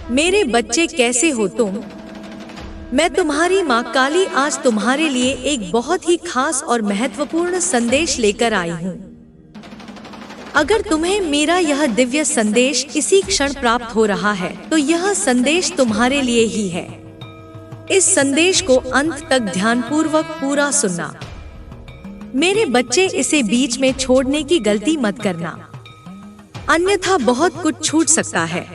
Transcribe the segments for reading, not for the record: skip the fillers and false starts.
मेरे बच्चे कैसे हो तुम? मैं तुम्हारी माँ काली आज तुम्हारे लिए एक बहुत ही खास और महत्वपूर्ण संदेश लेकर आई हूँ। अगर तुम्हें मेरा यह दिव्य संदेश इसी क्षण प्राप्त हो रहा है तो यह संदेश तुम्हारे लिए ही है। इस संदेश को अंत तक ध्यानपूर्वक पूरा सुनना। मेरे बच्चे, इसे बीच में छोड़ने की गलती मत करना, अन्यथा बहुत कुछ छूट सकता है।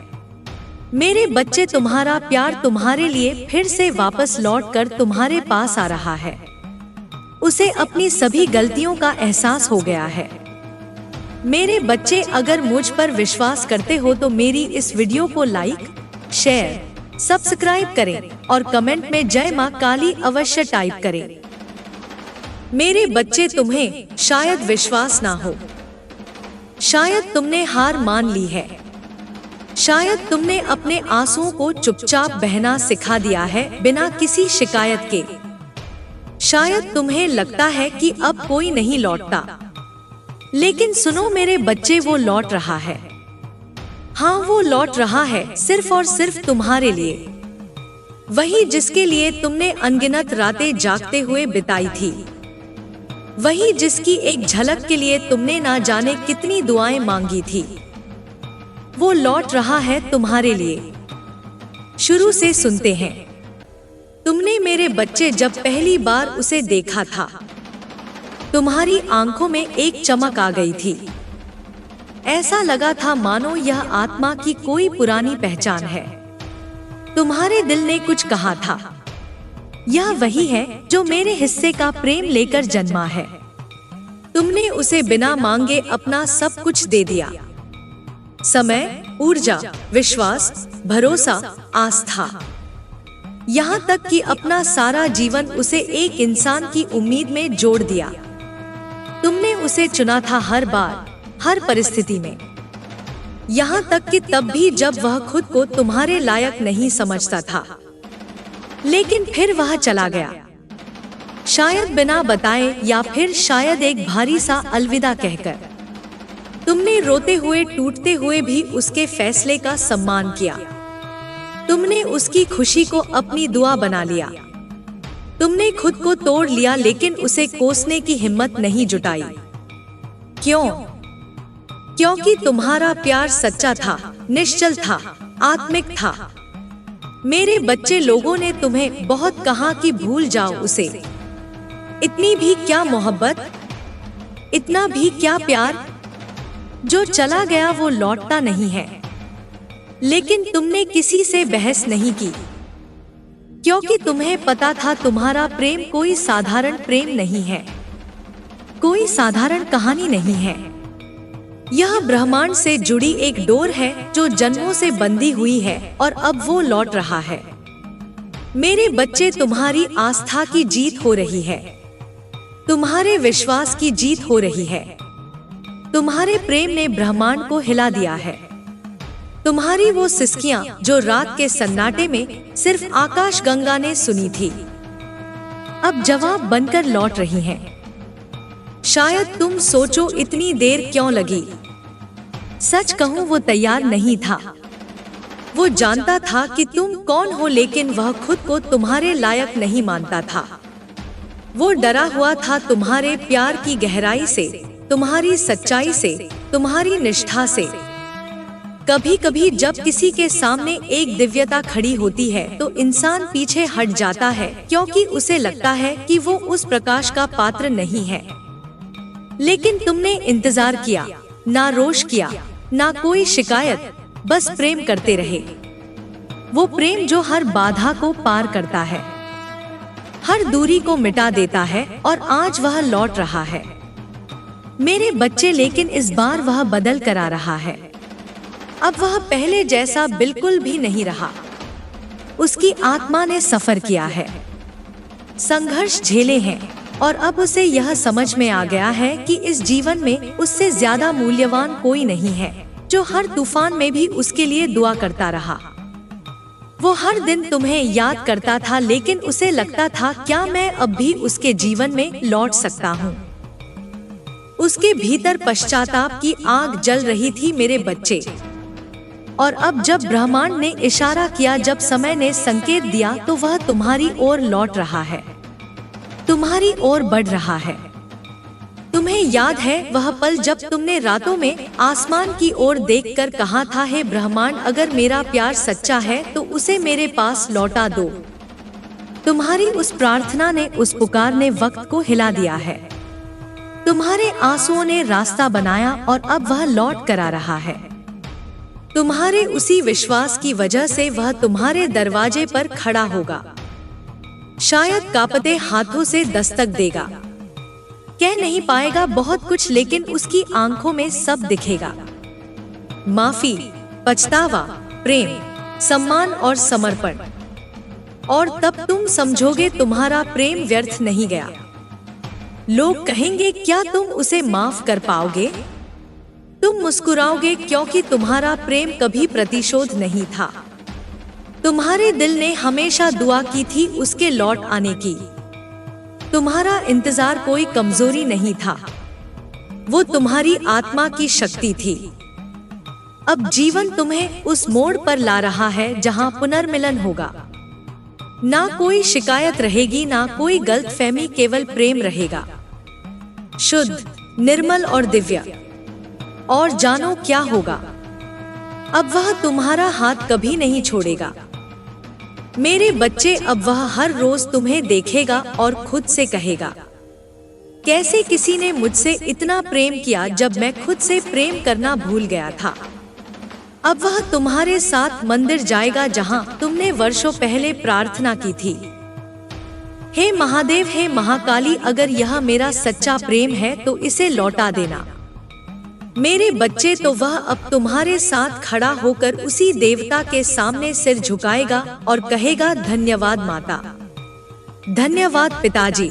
मेरे बच्चे, तुम्हारा प्यार तुम्हारे लिए फिर से वापस लौटकर तुम्हारे पास आ रहा है। उसे अपनी सभी गलतियों का एहसास हो गया है। मेरे बच्चे, अगर मुझ पर विश्वास करते हो तो मेरी इस वीडियो को लाइक, शेयर, सब्सक्राइब करें और कमेंट में जय मां काली अवश्य टाइप करें। मेरे बच्चे, तुम्हें शायद विश्वास ना हो, शायद तुमने हार मान ली है, शायद तुमने अपने आंसुओं को चुपचाप बहना सिखा दिया है बिना किसी शिकायत के। शायद तुम्हें लगता है कि अब कोई नहीं लौटता, लेकिन सुनो मेरे बच्चे, वो लौट रहा है। हाँ, वो लौट रहा है सिर्फ और सिर्फ तुम्हारे लिए। वही जिसके लिए तुमने अनगिनत रातें जागते हुए बिताई थी, वही जिसकी एक झलक के लिए तुमने ना जाने कितनी दुआएं मांगी थी। वो लौट रहा है तुम्हारे लिए। शुरू से सुनते हैं। तुमने मेरे बच्चे जब पहली बार उसे देखा था, तुम्हारी आंखों में एक चमक आ गई थी। ऐसा लगा था मानो यह आत्मा की कोई पुरानी पहचान है। तुम्हारे दिल ने कुछ कहा था, यह वही है जो मेरे हिस्से का प्रेम लेकर जन्मा है। तुमने उसे बिना मांगे अपना सब कुछ दे दिया, समय, ऊर्जा, विश्वास, भरोसा, आस्था, यहाँ तक कि अपना सारा जीवन उसे एक इंसान की उम्मीद में जोड़ दिया। तुमने उसे चुना था हर बार, हर परिस्थिति में, यहाँ तक कि तब भी जब वह खुद को तुम्हारे लायक नहीं समझता था। लेकिन फिर वह चला गया, शायद बिना बताए या फिर शायद एक भारी सा अलविदा कहकर। तुमने रोते हुए, टूटते हुए भी उसके फैसले का सम्मान किया। तुमने उसकी खुशी को अपनी दुआ बना लिया। तुमने खुद को तोड़ लिया, लेकिन उसे कोसने की हिम्मत नहीं जुटाई। क्यों? क्योंकि तुम्हारा प्यार सच्चा था, निश्चल था, आत्मिक था। मेरे बच्चे, लोगों ने तुम्हें बहुत कहा कि भूल जाओ उसे। इतनी भी क्या मोहब्बत, इतना भी क्या प्यार। जो चला गया वो लौटता नहीं है। लेकिन तुमने किसी से बहस नहीं की, क्योंकि तुम्हें पता था तुम्हारा प्रेम कोई साधारण प्रेम नहीं है, कोई साधारण कहानी नहीं है। यह ब्रह्मांड से जुड़ी एक डोर है जो जन्मों से बंधी हुई है और अब वो लौट रहा है। मेरे बच्चे, तुम्हारी आस्था की जीत हो रही है, तुम्हारे विश्वास की जीत हो रही है। तुम्हारे प्रेम ने ब्रह्मांड को हिला दिया है। तुम्हारी वो सिसकियां जो रात के सन्नाटे में सिर्फ आकाश गंगा ने सुनी थी, अब जवाब बनकर लौट रही हैं। शायद तुम सोचो इतनी देर क्यों लगी। सच कहूं, वो तैयार नहीं था। वो जानता था कि तुम कौन हो, लेकिन वह खुद को तुम्हारे लायक नहीं मानता था। वो डरा हुआ था तुम्हारे प्यार की गहराई से, तुम्हारी सच्चाई से, तुम्हारी निष्ठा से। कभी कभी जब किसी के सामने एक दिव्यता खड़ी होती है तो इंसान पीछे हट जाता है, क्योंकि उसे लगता है कि वो उस प्रकाश का पात्र नहीं है। लेकिन तुमने इंतजार किया, ना रोष किया, ना कोई शिकायत, बस प्रेम करते रहे। वो प्रेम जो हर बाधा को पार करता है, हर दूरी को मिटा देता है, और आज वह लौट रहा है। मेरे बच्चे, लेकिन इस बार वह बदल कर आ रहा है। अब वह पहले जैसा बिल्कुल भी नहीं रहा। उसकी आत्मा ने सफर किया है, संघर्ष झेले हैं, और अब उसे यह समझ में आ गया है कि इस जीवन में उससे ज्यादा मूल्यवान कोई नहीं है, जो हर तूफान में भी उसके लिए दुआ करता रहा। वो हर दिन तुम्हें याद करता था, लेकिन उसे लगता था क्या मैं अब भी उसके जीवन में लौट सकता हूँ। उसके भीतर पश्चाताप की आग जल रही थी। मेरे बच्चे, और अब जब ब्रह्मांड ने इशारा किया, जब समय ने संकेत दिया, तो वह तुम्हारी ओर लौट रहा है, तुम्हारी ओर बढ़ रहा है। तुम्हें याद है वह पल जब तुमने रातों में आसमान की ओर देखकर कहा था, हे ब्रह्मांड, अगर मेरा प्यार सच्चा है तो उसे मेरे पास लौटा दो। तुम्हारी उस प्रार्थना ने, उस पुकार ने वक्त को हिला दिया है। तुम्हारे आंसुओं ने रास्ता बनाया और अब वह लौट कर आ रहा है। तुम्हारे उसी विश्वास की वजह से वह तुम्हारे दरवाजे पर खड़ा होगा, शायद कांपते हाथों से दस्तक देगा। कह नहीं पाएगा बहुत कुछ, लेकिन उसकी आंखों में सब दिखेगा। माफी, पछतावा, प्रेम, सम्मान और समर्पण। और तब तुम समझोगे तुम्हारा प्रेम व्यर्थ नहीं गया। लोग कहेंगे, क्या तुम उसे माफ कर पाओगे? तुम मुस्कुराओगे क्योंकि तुम्हारा प्रेम कभी प्रतिशोध नहीं था। तुम्हारे दिल ने हमेशा दुआ की थी उसके लौट आने की। तुम्हारा इंतजार कोई कमजोरी नहीं था, वो तुम्हारी आत्मा की शक्ति थी। अब जीवन तुम्हें उस मोड़ पर ला रहा है जहां पुनर्मिलन होगा। ना कोई शिकायत रहेगी, ना कोई गलतफहमी, केवल प्रेम रहेगा, शुद्ध, निर्मल और दिव्य। और जानो क्या होगा, अब वह तुम्हारा हाथ कभी नहीं छोड़ेगा। मेरे बच्चे, अब वह हर रोज तुम्हें देखेगा और खुद से कहेगा, कैसे किसी ने मुझसे इतना प्रेम किया जब मैं खुद से प्रेम करना भूल गया था। अब वह तुम्हारे साथ मंदिर जाएगा जहां तुमने वर्षों पहले प्रार्थना की थी। हे महादेव, हे महाकाली, अगर यह मेरा सच्चा प्रेम है तो इसे लौटा देना। मेरे बच्चे, तो वह अब तुम्हारे साथ खड़ा होकर उसी देवता के सामने सिर झुकाएगा और कहेगा, धन्यवाद माता, धन्यवाद पिताजी।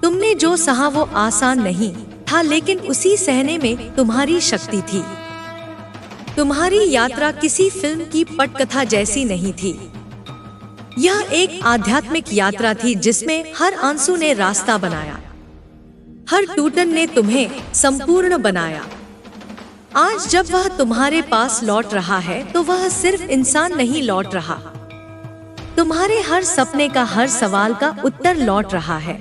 तुमने जो सहा वो आसान नहीं था, लेकिन उसी सहने में तुम्हारी शक्ति थी। तुम्हारी यात्रा किसी फिल्म की पटकथा जैसी नहीं थी। यह एक आध्यात्मिक यात्रा थी जिसमें हर आंसू ने रास्ता बनाया, हर टूटन ने तुम्हें संपूर्ण बनाया। आज जब वह तुम्हारे पास लौट रहा है तो वह सिर्फ इंसान नहीं लौट रहा, तुम्हारे हर सपने का, हर सवाल का उत्तर लौट रहा है।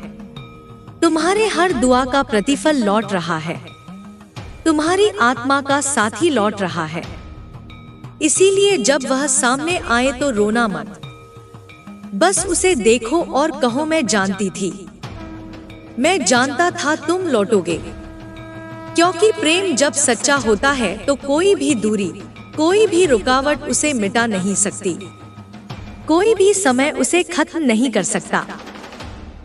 तुम्हारे हर दुआ का प्रतिफल लौट रहा है, तुम्हारी आत्मा का साथी लौट रहा है। इसीलिए जब वह सामने आए तो रोना मत, बस उसे देखो और कहो, मैं जानती थी, मैं जानता था तुम लौटोगे। क्योंकि प्रेम जब सच्चा होता है तो कोई भी दूरी, कोई भी रुकावट उसे मिटा नहीं सकती, कोई भी समय उसे खत्म नहीं कर सकता,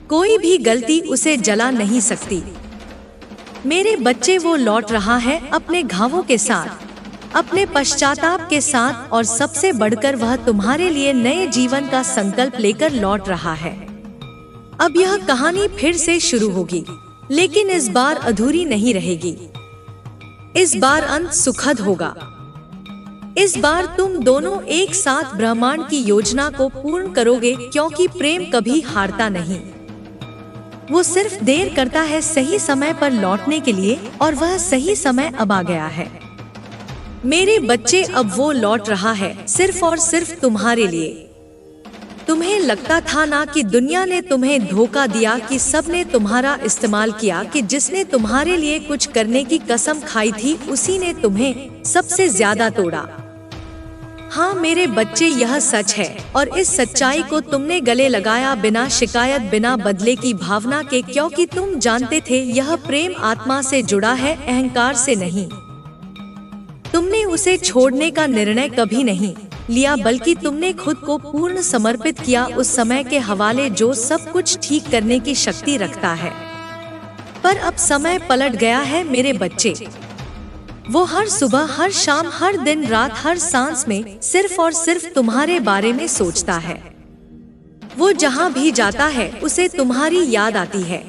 कोई भी गलती उसे जला नहीं सकती। मेरे बच्चे, वो लौट रहा है अपने घावों के साथ, अपने पश्चाताप के साथ, और सबसे बढ़कर वह तुम्हारे लिए नए जीवन का संकल्प लेकर लौट रहा है। अब यह कहानी फिर से शुरू होगी, लेकिन इस बार अधूरी नहीं रहेगी। इस बार अंत सुखद होगा। इस बार तुम दोनों एक साथ ब्रह्मांड की योजना को पूर्ण करोगे, क्योंकि प्रेम कभी हारता नहीं। वो सिर्फ देर करता है सही समय पर लौटने के लिए, और वह सही समय अब आ गया है। मेरे बच्चे, अब वो लौट रहा है सिर्फ और सिर्फ तुम्हारे लिए। तुम्हें लगता था ना कि दुनिया ने तुम्हें धोखा दिया, कि सबने तुम्हारा इस्तेमाल किया, कि जिसने तुम्हारे लिए कुछ करने की कसम खाई थी उसी ने तुम्हें सबसे ज्यादा तोड़ा। हाँ मेरे बच्चे, यह सच है, और इस सच्चाई को तुमने गले लगाया बिना शिकायत, बिना बदले की भावना के, क्योंकि तुम जानते थे यह प्रेम आत्मा से जुड़ा है, अहंकार से नहीं। तुमने उसे छोड़ने का निर्णय कभी नहीं लिया, बल्कि तुमने खुद को पूर्ण समर्पित किया उस समय के हवाले जो सब कुछ ठीक करने की शक्ति रखता है। पर अब समय पलट गया है मेरे बच्चे। वो हर सुबह, हर शाम, हर दिन रात, हर सांस में सिर्फ और सिर्फ तुम्हारे बारे में सोचता है। वो जहाँ भी जाता है उसे तुम्हारी याद आती है।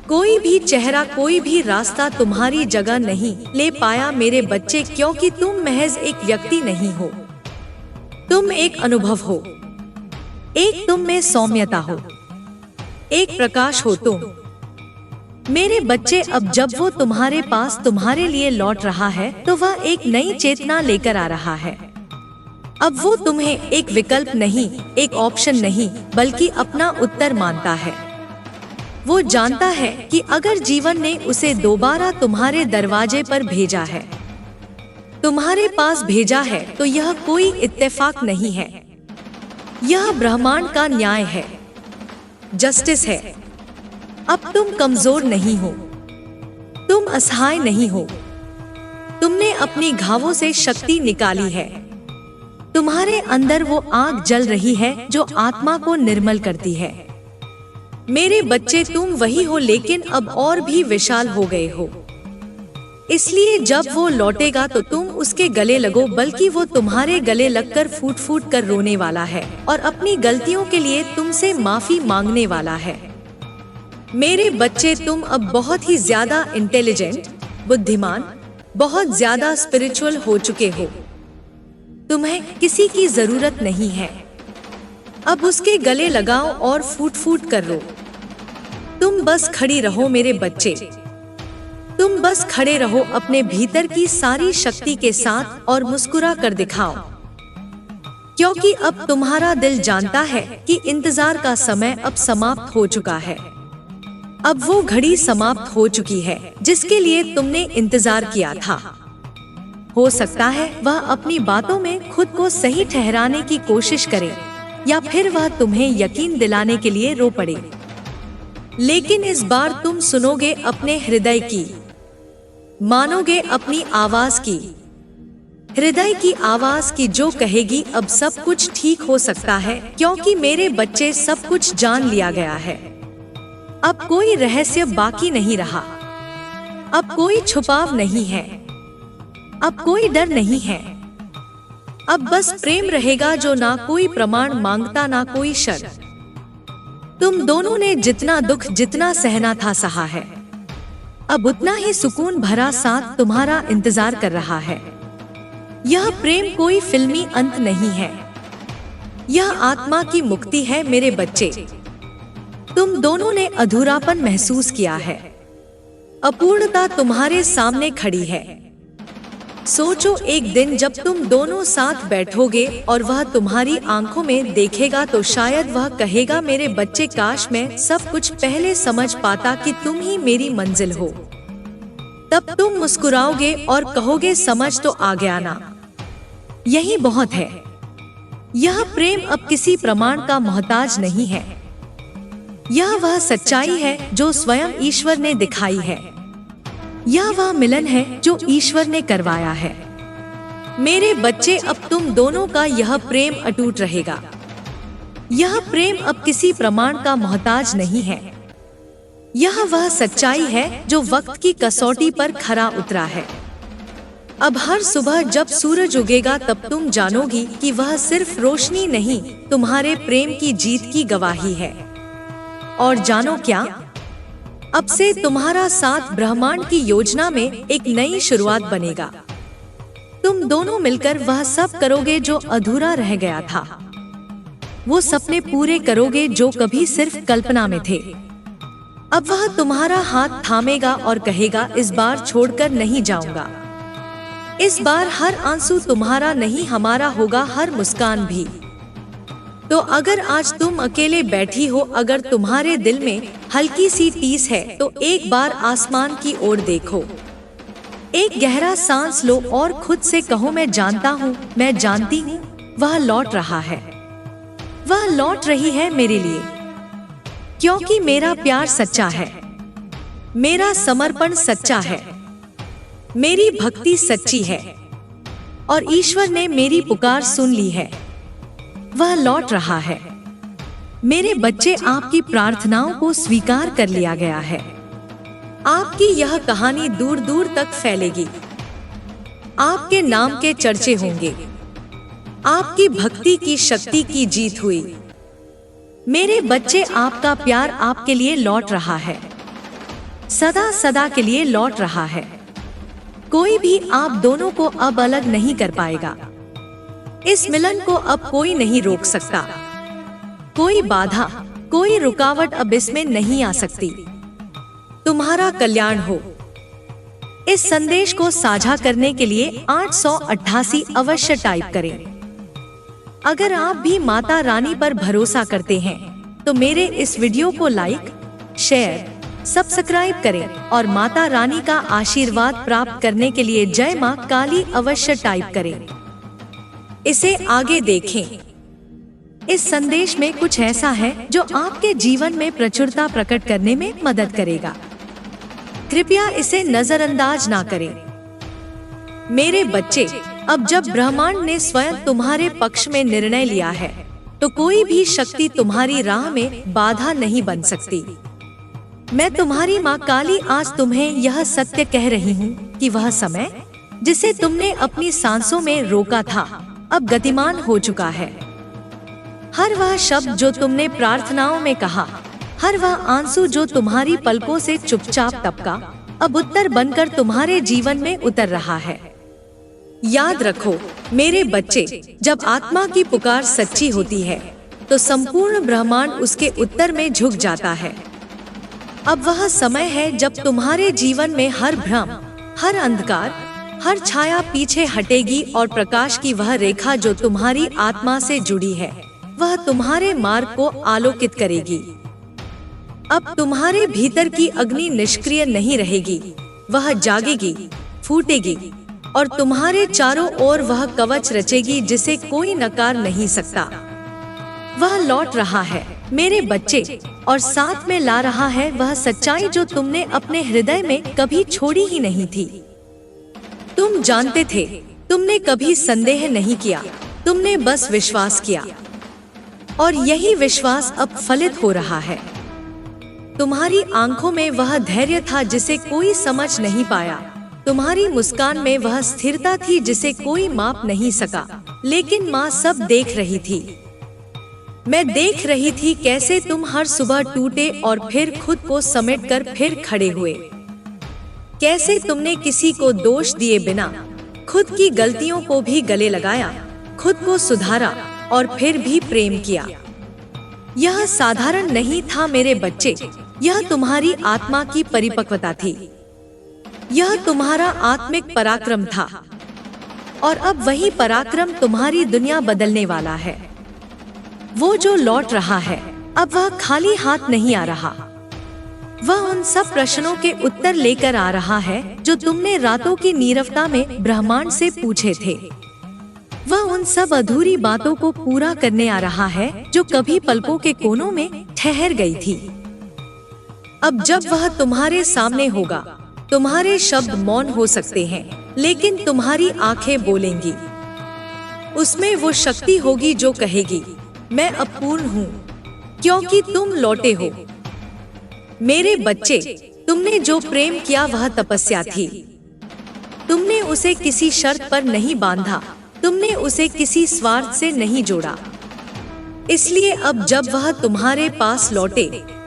कोई भी चेहरा, कोई भी रास्ता तुम्हारी जगह नहीं ले पाया मेरे बच्चे, क्योंकि तुम महज एक व्यक्ति नहीं हो, तुम एक अनुभव हो। एक तुम में सौम्यता हो, एक प्रकाश हो तुम। मेरे बच्चे, अब जब वो तुम्हारे पास तुम्हारे लिए लौट रहा है तो वह एक नई चेतना लेकर आ रहा है। अब वो तुम्हें एक विकल्प नहीं, एक ऑप्शन नहीं, बल्कि अपना उत्तर मानता है। वो जानता है कि अगर जीवन ने उसे दोबारा तुम्हारे दरवाजे पर भेजा है, तुम्हारे पास भेजा है, तो यह कोई इत्तेफाक नहीं है। यह ब्रह्मांड का न्याय है, जस्टिस है। अब तुम कमजोर नहीं हो, तुम असहाय नहीं हो। तुमने अपनी घावों से शक्ति निकाली है। तुम्हारे अंदर वो आग जल रही है जो आत्मा को निर्मल करती है। मेरे बच्चे, तुम वही हो, लेकिन अब और भी विशाल हो गए हो। इसलिए जब वो लौटेगा तो तुम उसके गले लगो, बल्कि वो तुम्हारे गले लगकर फूट फूट कर रोने वाला है और अपनी गलतियों के लिए तुमसे माफी मांगने वाला है। मेरे बच्चे, तुम अब बहुत ही ज्यादा इंटेलिजेंट, बुद्धिमान, बहुत ज्यादा स्पिरिचुअल हो चुके हो। तुम्हें किसी की जरूरत नहीं है। अब उसके गले लगाओ और फूट फूट कर रो। तुम बस खड़ी रहो मेरे बच्चे, तुम बस खड़े रहो अपने भीतर की सारी शक्ति के साथ और मुस्कुरा कर दिखाओ, क्योंकि अब तुम्हारा दिल जानता है कि इंतजार का समय अब समाप्त हो चुका है। अब वो घड़ी समाप्त हो चुकी है जिसके लिए तुमने इंतजार किया था। हो सकता है वह अपनी बातों में खुद को सही ठहराने की कोशिश करे, या फिर वह तुम्हें यकीन दिलाने के लिए रो पड़े, लेकिन इस बार तुम सुनोगे अपने हृदय की, मानोगे अपनी आवाज की, हृदय की आवाज की, जो कहेगी अब सब कुछ ठीक हो सकता है, क्योंकि मेरे बच्चे सब कुछ जान लिया गया है। अब कोई रहस्य बाकी नहीं रहा, अब कोई छुपाव नहीं है, अब कोई डर नहीं है। अब बस प्रेम रहेगा जो ना कोई प्रमाण मांगता, ना कोई शर्त। तुम दोनों ने जितना दुख, जितना सहना था, सहा है। अब उतना ही सुकून भरा साथ तुम्हारा इंतजार कर रहा है। यह प्रेम कोई फिल्मी अंत नहीं है, यह आत्मा की मुक्ति है मेरे बच्चे। तुम दोनों ने अधूरापन महसूस किया है, अपूर्णता तुम्हारे सामने खड़ी है। सोचो, एक दिन जब तुम दोनों साथ बैठोगे और वह तुम्हारी आंखों में देखेगा तो शायद वह कहेगा, मेरे बच्चे, काश मैं सब कुछ पहले समझ पाता कि तुम ही मेरी मंजिल हो। तब तुम मुस्कुराओगे और कहोगे, समझ तो आ गया ना, यही बहुत है। यह प्रेम अब किसी प्रमाण का मोहताज नहीं है। यह वह सच्चाई है जो स्वयं ईश्वर ने दिखाई है। यह वह मिलन है जो ईश्वर ने करवाया है। मेरे बच्चे, अब तुम दोनों का यह प्रेम अटूट रहेगा। यह प्रेम अब किसी प्रमाण का मोहताज नहीं है। यह वह सच्चाई है जो वक्त की कसौटी पर खरा उतरा है। अब हर सुबह जब सूरज उगेगा तब तुम जानोगी कि वह सिर्फ रोशनी नहीं, तुम्हारे प्रेम की जीत की गवाही है। और जानो क्या, अब से तुम्हारा साथ ब्रह्मांड की योजना में एक नई शुरुआत बनेगा। तुम दोनों मिलकर वह सब करोगे जो अधूरा रह गया था। वो सपने पूरे करोगे जो कभी सिर्फ कल्पना में थे। अब वह तुम्हारा हाथ थामेगा और कहेगा, इस बार छोड़कर नहीं जाऊंगा। इस बार हर आंसू तुम्हारा नहीं, हमारा होगा हर मुस्कान भी। तो अगर आज तुम अकेले बैठी हो, अगर तुम्हारे दिल में हल्की सी टीस है, तो एक बार आसमान की ओर देखो, एक गहरा सांस लो और खुद से कहो, मैं जानता हूँ, मैं जानती हूँ, वह लौट रहा है, वह लौट रही है मेरे लिए, क्योंकि मेरा प्यार सच्चा है, मेरा समर्पण सच्चा है, मेरी भक्ति सच्ची है और ईश्वर ने मेरी पुकार सुन ली है। वह लौट रहा है। मेरे बच्चे, आपकी प्रार्थनाओं को स्वीकार कर लिया गया है। आपकी यह कहानी दूर दूर तक फैलेगी। आपके नाम के चर्चे होंगे। आपकी भक्ति की शक्ति की जीत हुई। मेरे बच्चे, आपका प्यार आपके लिए लौट रहा है, सदा सदा के लिए लौट रहा है। कोई भी आप दोनों को अब अलग नहीं कर पाएगा। इस मिलन को अब कोई नहीं रोक सकता। कोई बाधा, कोई रुकावट अब इसमें नहीं आ सकती। तुम्हारा कल्याण हो। इस संदेश को साझा करने के लिए 888 अवश्य टाइप करें। अगर आप भी माता रानी पर भरोसा करते हैं तो मेरे इस वीडियो को लाइक, शेयर, सब्सक्राइब करें और माता रानी का आशीर्वाद प्राप्त करने के लिए जय मां काली अवश्य टाइप करें। इसे आगे देखें। इस संदेश में कुछ ऐसा है जो आपके जीवन में प्रचुरता प्रकट करने में मदद करेगा। कृपया इसे नजरअंदाज ना करें। मेरे बच्चे, अब जब ब्रह्मांड ने स्वयं तुम्हारे पक्ष में निर्णय लिया है तो कोई भी शक्ति तुम्हारी राह में बाधा नहीं बन सकती। मैं तुम्हारी माँ काली आज तुम्हें यह सत्य कह रही हूँ कि वह समय जिसे तुमने अपनी सांसों में रोका था अब गतिमान हो चुका है। हर वह शब्द जो तुमने प्रार्थनाओं में कहा, हर वह आंसू जो तुम्हारी पलकों से चुपचाप टपका, अब उत्तर बनकर तुम्हारे जीवन में उतर रहा है। याद रखो मेरे बच्चे, जब आत्मा की पुकार सच्ची होती है तो संपूर्ण ब्रह्मांड उसके उत्तर में झुक जाता है। अब वह समय है जब तुम्हारे जीवन में हर भ्रम, हर अंधकार, हर छाया पीछे हटेगी और प्रकाश की वह रेखा जो तुम्हारी आत्मा से जुड़ी है वह तुम्हारे मार्ग को आलोकित करेगी। अब तुम्हारे भीतर की अग्नि निष्क्रिय नहीं रहेगी, वह जागेगी, फूटेगी और तुम्हारे चारों ओर वह कवच रचेगी जिसे कोई नकार नहीं सकता। वह लौट रहा है मेरे बच्चे और साथ में ला रहा है वह सच्चाई जो तुमने अपने हृदय में कभी छोड़ी ही नहीं थी। तुम जानते थे, तुमने कभी संदेह नहीं किया, तुमने बस विश्वास किया और यही विश्वास अब फलित हो रहा है। तुम्हारी आंखों में वह धैर्य था जिसे कोई समझ नहीं पाया, तुम्हारी मुस्कान में वह स्थिरता थी जिसे कोई माप नहीं सका, लेकिन माँ सब देख रही थी। मैं देख रही थी कैसे तुम हर सुबह टूटे और फिर खुद को समेटकर फिर खड़े हुए। कैसे तुमने किसी को दोष दिए बिना खुद की गलतियों को भी गले लगाया, खुद को सुधारा और फिर भी प्रेम किया। यह साधारण नहीं था मेरे बच्चे, यह तुम्हारी आत्मा की परिपक्वता थी। यह तुम्हारा आत्मिक पराक्रम था और अब वही पराक्रम तुम्हारी दुनिया बदलने वाला है। वो जो लौट रहा है अब वह खाली हाथ नहीं आ रहा, वह उन सब प्रश्नों के उत्तर लेकर आ रहा है जो तुमने रातों की नीरवता में ब्रह्मांड से पूछे थे। वह उन सब अधूरी बातों को पूरा करने आ रहा है जो कभी पलकों के कोनों में ठहर गई थी। अब जब वह तुम्हारे सामने होगा, तुम्हारे शब्द मौन हो सकते हैं लेकिन तुम्हारी आंखें बोलेंगी। उसमें वो शक्ति होगी जो कहेगी, मैं अपूर्ण हूँ क्योंकि तुम लौटे हो। मेरे बच्चे, तुमने जो प्रेम किया वह तपस्या थी। तुमने उसे किसी शर्त पर नहीं बांधा, तुमने उसे किसी स्वार्थ से नहीं जोड़ा। इसलिए अब जब वह तुम्हारे पास लौटे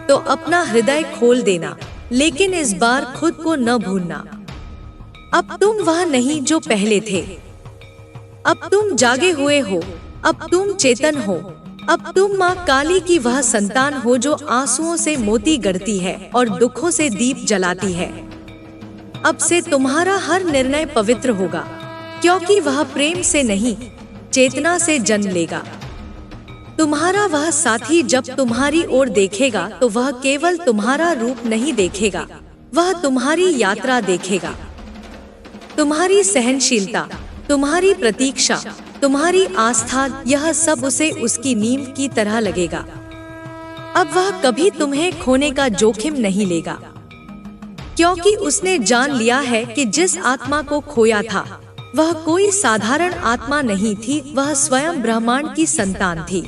तो अपना हृदय खोल देना, लेकिन इस बार खुद को न भूलना। अब तुम वह नहीं जो पहले थे। अब तुम जागे हुए हो, अब तुम चेतन हो, अब तुम माँ काली की वह संतान हो जो आंसुओं से मोती गढ़ती है और दुखों से दीप जलाती है। अब से तुम्हारा हर निर्णय पवित्र होगा क्योंकि वह प्रेम से नहीं, चेतना से जन्म लेगा। तुम्हारा वह साथी जब तुम्हारी ओर देखेगा तो वह केवल तुम्हारा रूप नहीं देखेगा, वह तुम्हारी यात्रा देखेगा। तुम्हारी सहनशीलता, तुम्हारी प्रतीक्षा, तुम्हारी आस्था, यह सब उसे उसकी नींव की तरह लगेगा। अब वह कभी तुम्हें खोने का जोखिम नहीं लेगा क्योंकि उसने जान लिया है कि जिस आत्मा को खोया था वह कोई साधारण आत्मा नहीं थी, वह स्वयं ब्रह्मांड की संतान थी।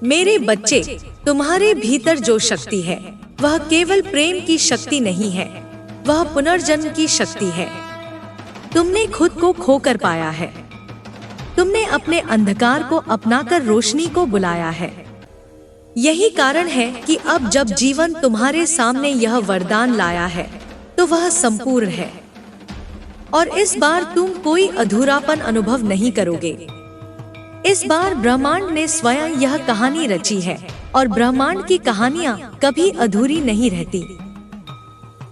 मेरे बच्चे, तुम्हारे भीतर जो शक्ति है वह केवल प्रेम की शक्ति नहीं है, वह पुनर्जन्म की शक्ति है। तुमने खुद को खोकर पाया है, तुमने अपने अंधकार को अपनाकर रोशनी को बुलाया है। यही कारण है कि अब जब जीवन तुम्हारे सामने यह वरदान लाया है तो वह संपूर्ण है और इस बार तुम कोई अधूरापन अनुभव नहीं करोगे। इस बार ब्रह्मांड ने स्वयं यह कहानी रची है और ब्रह्मांड की कहानियां कभी अधूरी नहीं रहती।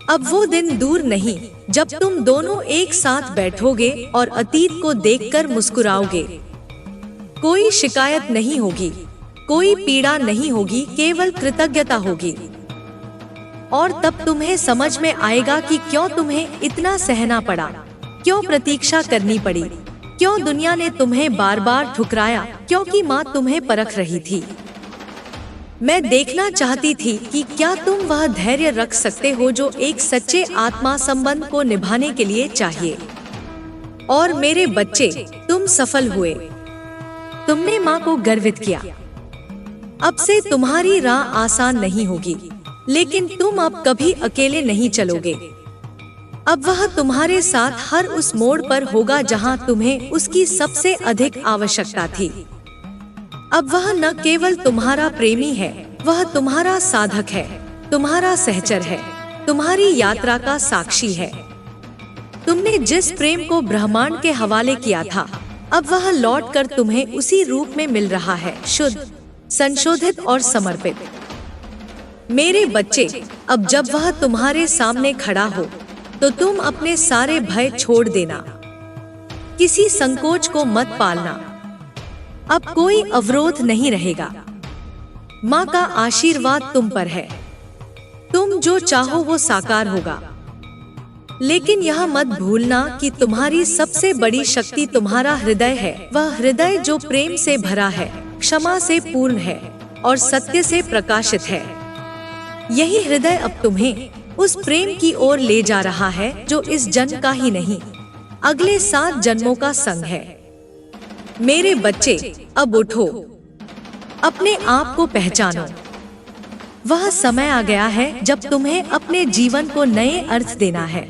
अब वो दिन दूर नहीं जब तुम दोनों एक साथ बैठोगे और अतीत को देखकर मुस्कुराओगे। कोई शिकायत नहीं होगी, कोई पीड़ा नहीं होगी, केवल कृतज्ञता होगी। और तब तुम्हें समझ में आएगा कि क्यों तुम्हें इतना सहना पड़ा, क्यों प्रतीक्षा करनी पड़ी, क्यों दुनिया ने तुम्हें बार बार ठुकराया, क्योंकि माँ तुम्हें परख रही थी। मैं देखना चाहती थी कि क्या तुम वह धैर्य रख सकते हो जो एक सच्चे आत्मा संबंध को निभाने के लिए चाहिए। और मेरे बच्चे, तुम सफल हुए। तुमने माँ को गर्वित किया। अब से तुम्हारी राह आसान नहीं होगी, लेकिन तुम अब कभी अकेले नहीं चलोगे। अब वह तुम्हारे साथ हर उस मोड़ पर होगा जहां तुम्हें उसकी सबसे अधिक आवश्यकता थी। अब वह न केवल तुम्हारा प्रेमी है, वह तुम्हारा साधक है, तुम्हारा सहचर है, तुम्हारी यात्रा का साक्षी है। तुमने जिस प्रेम को ब्रह्मांड के हवाले किया था, अब वह लौटकर तुम्हें उसी रूप में मिल रहा है, शुद्ध, संशोधित और समर्पित। मेरे बच्चे, अब जब वह तुम्हारे सामने खड़ा हो, तो तुम अपने सारे भय छोड़ देना। किसी संकोच को मत पालना। अब कोई अवरोध नहीं रहेगा। माँ का आशीर्वाद तुम पर है। तुम जो चाहो वो साकार होगा। लेकिन यह मत भूलना कि तुम्हारी सबसे बड़ी शक्ति तुम्हारा हृदय है, वह हृदय जो प्रेम से भरा है, क्षमा से पूर्ण है और सत्य से प्रकाशित है। यही हृदय अब तुम्हें उस प्रेम की ओर ले जा रहा है जो इस जन्म का ही नहीं, अगले 7 जन्मों का संग है। मेरे बच्चे, अब उठो, अपने आप को पहचानो। वह समय आ गया है जब तुम्हें अपने जीवन को नए अर्थ देना है।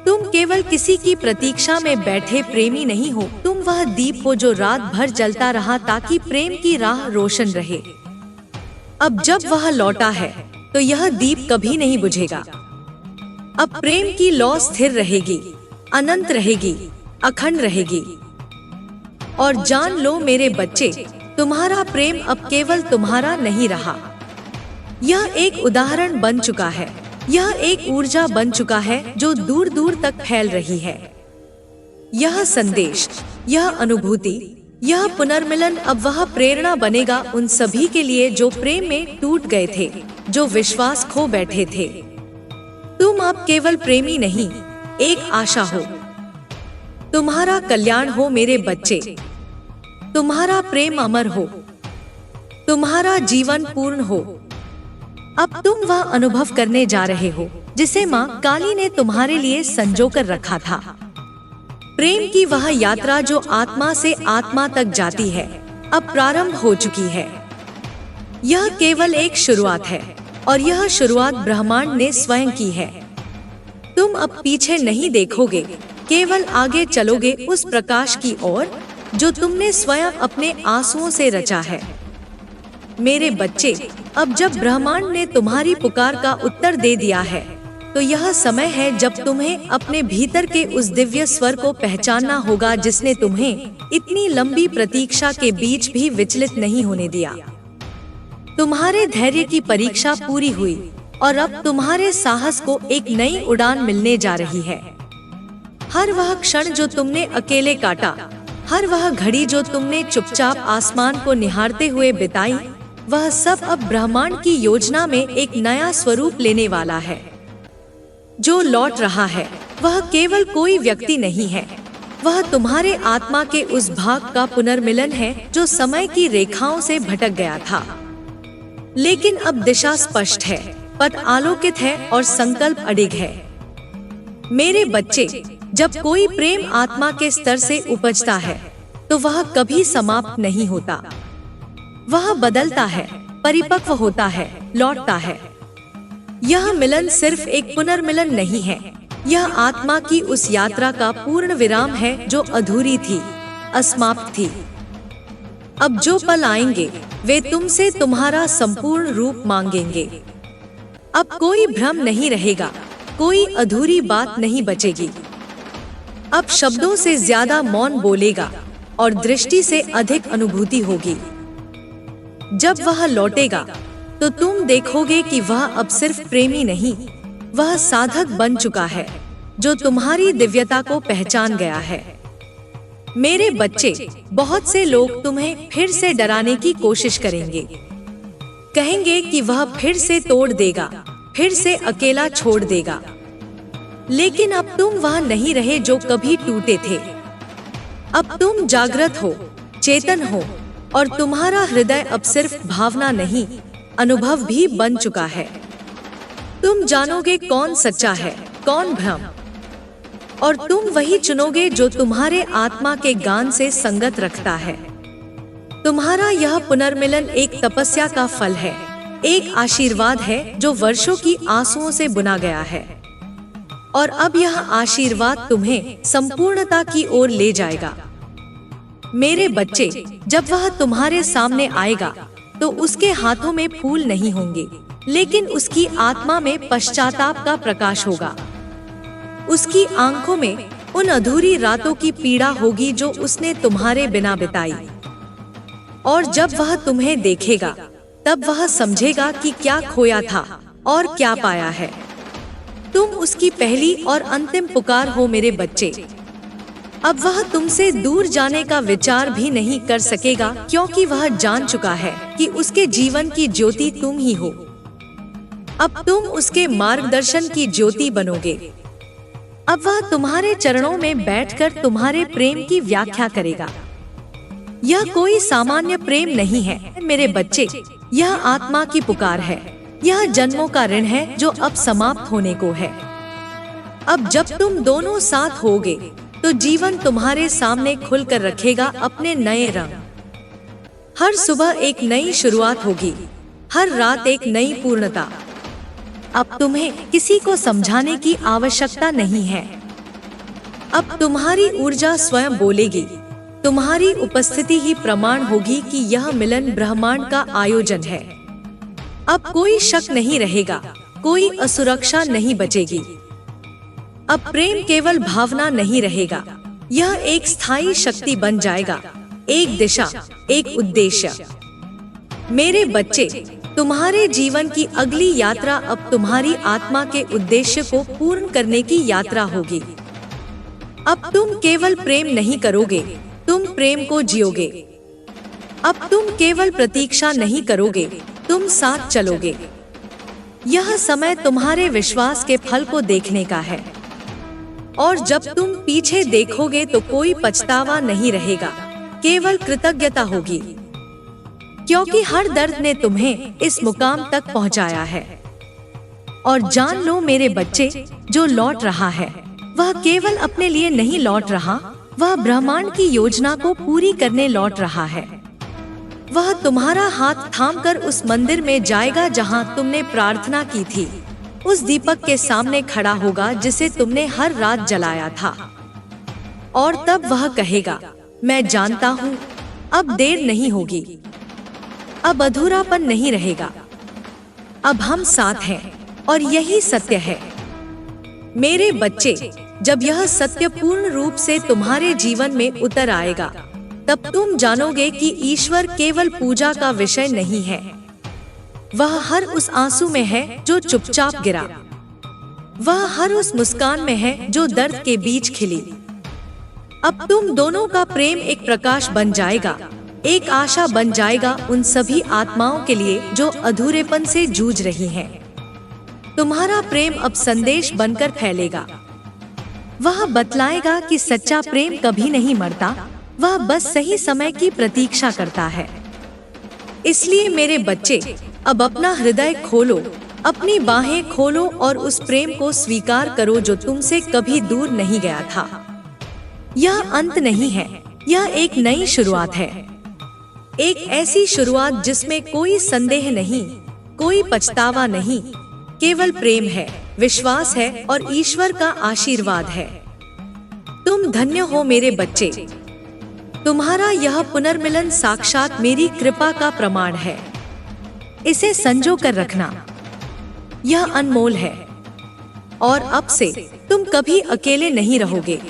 तुम केवल किसी की प्रतीक्षा में बैठे प्रेमी नहीं हो, तुम वह दीप हो जो रात भर जलता रहा ताकि प्रेम की राह रोशन रहे। अब जब वह लौटा है तो यह दीप कभी नहीं बुझेगा। अब प्रेम की लौ स्थिर रहेगी, अनंत रहेगी, अखंड रहेगी। और जान लो मेरे बच्चे, तुम्हारा प्रेम अब केवल तुम्हारा नहीं रहा। यह एक उदाहरण बन चुका है, यह एक ऊर्जा बन चुका है जो दूर दूर तक फैल रही है। यह संदेश, यह अनुभूति, यह पुनर्मिलन अब वह प्रेरणा बनेगा उन सभी के लिए जो प्रेम में टूट गए थे, जो विश्वास खो बैठे थे। तुम अब केवल प्रेमी नहीं, एक आशा हो। तुम्हारा कल्याण हो मेरे बच्चे, तुम्हारा प्रेम अमर हो, तुम्हारा जीवन पूर्ण हो। अब तुम वह अनुभव करने जा रहे हो जिसे माँ काली ने तुम्हारे लिए संजोकर रखा था। प्रेम की वह यात्रा जो आत्मा से आत्मा तक जाती है, अब प्रारंभ हो चुकी है। यह केवल एक शुरुआत है और यह शुरुआत ब्रह्मांड ने स्वयं की है। तुम अब पीछे नहीं देखोगे, केवल आगे चलोगे उस प्रकाश की ओर जो तुमने स्वयं अपने आंसुओं से रचा है। मेरे बच्चे, अब जब ब्रह्मांड ने तुम्हारी पुकार का उत्तर दे दिया है, तो यह समय है जब तुम्हें अपने भीतर के उस दिव्य स्वर को पहचानना होगा जिसने तुम्हें इतनी लंबी प्रतीक्षा के बीच भी विचलित नहीं होने दिया। तुम्हारे धैर्य की परीक्षा पूरी हुई और अब तुम्हारे साहस को एक नई उड़ान मिलने जा रही है। हर वह क्षण जो तुमने अकेले काटा, हर वह घड़ी जो तुमने चुपचाप आसमान को निहारते हुए बिताई, वह सब अब ब्रह्मांड की योजना में एक नया स्वरूप लेने वाला है। जो लौट रहा है वह केवल कोई व्यक्ति नहीं है, वह तुम्हारे आत्मा के उस भाग का पुनर्मिलन है जो समय की रेखाओं से भटक गया था। लेकिन अब दिशा स्पष्ट है, पथ आलोकित है और संकल्प अडिग है। मेरे बच्चे, जब कोई प्रेम आत्मा के स्तर से उपजता है तो वह कभी समाप्त नहीं होता। वह बदलता है, परिपक्व होता है, लौटता है। यह मिलन सिर्फ एक पुनर्मिलन नहीं है, यह आत्मा की उस यात्रा का पूर्ण विराम है जो अधूरी थी, असमाप्त थी। अब जो पल आएंगे वे तुमसे तुम्हारा संपूर्ण रूप मांगेंगे। अब कोई भ्रम नहीं रहेगा, कोई अधूरी बात नहीं बचेगी। अब शब्दों से ज्यादा मौन बोलेगा और दृष्टि से अधिक अनुभूति होगी। जब वह लौटेगा तो तुम देखोगे कि वह अब सिर्फ प्रेमी नहीं, वह साधक बन चुका है जो तुम्हारी दिव्यता को पहचान गया है। मेरे बच्चे, बहुत से लोग तुम्हें फिर से डराने की कोशिश करेंगे, कहेंगे कि वह फिर से तोड़ देगा, फिर से अकेला छोड़ देगा। लेकिन अब तुम वह नहीं रहे जो कभी टूटे थे। अब तुम जागृत हो, चेतन हो, और तुम्हारा हृदय अब सिर्फ भावना नहीं, अनुभव भी बन चुका है। तुम जानोगे कौन सच्चा है, कौन भ्रम, और तुम वही चुनोगे जो तुम्हारे आत्मा के गान से संगत रखता है। तुम्हारा यह पुनर्मिलन एक तपस्या का फल है, एक आशीर्वाद है जो वर्षों की आंसुओं से बुना गया है। और अब यह आशीर्वाद तुम्हें संपूर्णता की ओर ले जाएगा। मेरे बच्चे, जब वह तुम्हारे सामने आएगा तो उसके हाथों में फूल नहीं होंगे, लेकिन उसकी आत्मा में पश्चाताप का प्रकाश होगा। उसकी आंखों में उन अधूरी रातों की पीड़ा होगी जो उसने तुम्हारे बिना बिताई। और जब वह तुम्हें देखेगा तब वह समझेगा कि क्या खोया था और क्या पाया है। तुम उसकी पहली और अंतिम पुकार हो मेरे बच्चे। अब वह तुमसे दूर जाने का विचार भी नहीं कर सकेगा, क्योंकि वह जान चुका है कि उसके जीवन की ज्योति तुम ही हो। अब तुम उसके मार्गदर्शन की ज्योति बनोगे। अब वह तुम्हारे चरणों में बैठकर तुम्हारे प्रेम की व्याख्या करेगा। यह कोई सामान्य प्रेम नहीं है मेरे बच्चे, यह आत्मा की पुकार है। यह जन्मों का ऋण है जो अब समाप्त होने को है। अब जब तुम दोनों साथ होगे तो जीवन तुम्हारे सामने खुलकर रखेगा अपने नए रंग। हर सुबह एक नई शुरुआत होगी, हर रात एक नई पूर्णता। अब तुम्हें किसी को समझाने की आवश्यकता नहीं है। अब तुम्हारी ऊर्जा स्वयं बोलेगी। तुम्हारी उपस्थिति ही प्रमाण होगी कि यह मिलन ब्रह्मांड का आयोजन है। अब कोई शक नहीं रहेगा, कोई असुरक्षा नहीं बचेगी। अब प्रेम केवल भावना नहीं रहेगा, यह एक स्थायी शक्ति बन जाएगा, एक दिशा, एक उद्देश्य। मेरे बच्चे, तुम्हारे जीवन की अगली यात्रा अब तुम्हारी आत्मा के उद्देश्य को पूर्ण करने की यात्रा होगी। अब तुम केवल प्रेम नहीं करोगे, तुम प्रेम को जियोगे। अब तुम केवल प्रतीक्षा नहीं करोगे, तुम साथ चलोगे। यह समय तुम्हारे विश्वास के फल को देखने का है। और जब तुम पीछे देखोगे तो कोई पछतावा नहीं रहेगा, केवल कृतज्ञता होगी, क्योंकि हर दर्द ने तुम्हें इस मुकाम तक पहुंचाया है। और जान लो मेरे बच्चे, जो लौट रहा है वह केवल अपने लिए नहीं लौट रहा, वह ब्रह्मांड की योजना को पूरी करने लौट रहा है। वह तुम्हारा हाथ थामकर उस मंदिर में जाएगा जहां तुमने प्रार्थना की थी, उस दीपक के सामने खड़ा होगा जिसे तुमने हर रात जलाया था। और तब वह कहेगा, मैं जानता हूँ, अब देर नहीं होगी, अब अधूरापन नहीं रहेगा, अब हम साथ हैं और यही सत्य है। मेरे बच्चे, जब यह सत्य पूर्ण रूप से तुम्हारे जीवन में उतर आएगा तब तुम जानोगे कि ईश्वर केवल पूजा का विषय नहीं है, वह हर उस आंसू में है जो चुपचाप गिरा, वह हर उस मुस्कान में है जो दर्द के बीच खिली। अब तुम दोनों का प्रेम एक प्रकाश बन जाएगा, एक आशा बन जाएगा उन सभी आत्माओं के लिए जो अधूरेपन से जूझ रही हैं। तुम्हारा प्रेम अब संदेश बनकर फैलेगा। वह बतलाएगा कि सच्चा प्रेम कभी नहीं मरता, वह बस सही समय की प्रतीक्षा करता है। इसलिए मेरे बच्चे, अब अपना हृदय खोलो, अपनी बाहें खोलो और उस प्रेम को स्वीकार करो जो तुमसे कभी दूर नहीं गया था। यह अंत नहीं है, यह एक नई शुरुआत है, एक ऐसी शुरुआत जिसमें कोई संदेह नहीं, कोई पछतावा नहीं, केवल प्रेम है, विश्वास है और ईश्वर का आशीर्वाद है। तुम धन्य हो मेरे बच्चे। तुम्हारा यह पुनर्मिलन साक्षात मेरी कृपा का प्रमाण है। इसे संजो कर रखना, यह अनमोल है। और अब से तुम कभी अकेले नहीं रहोगे।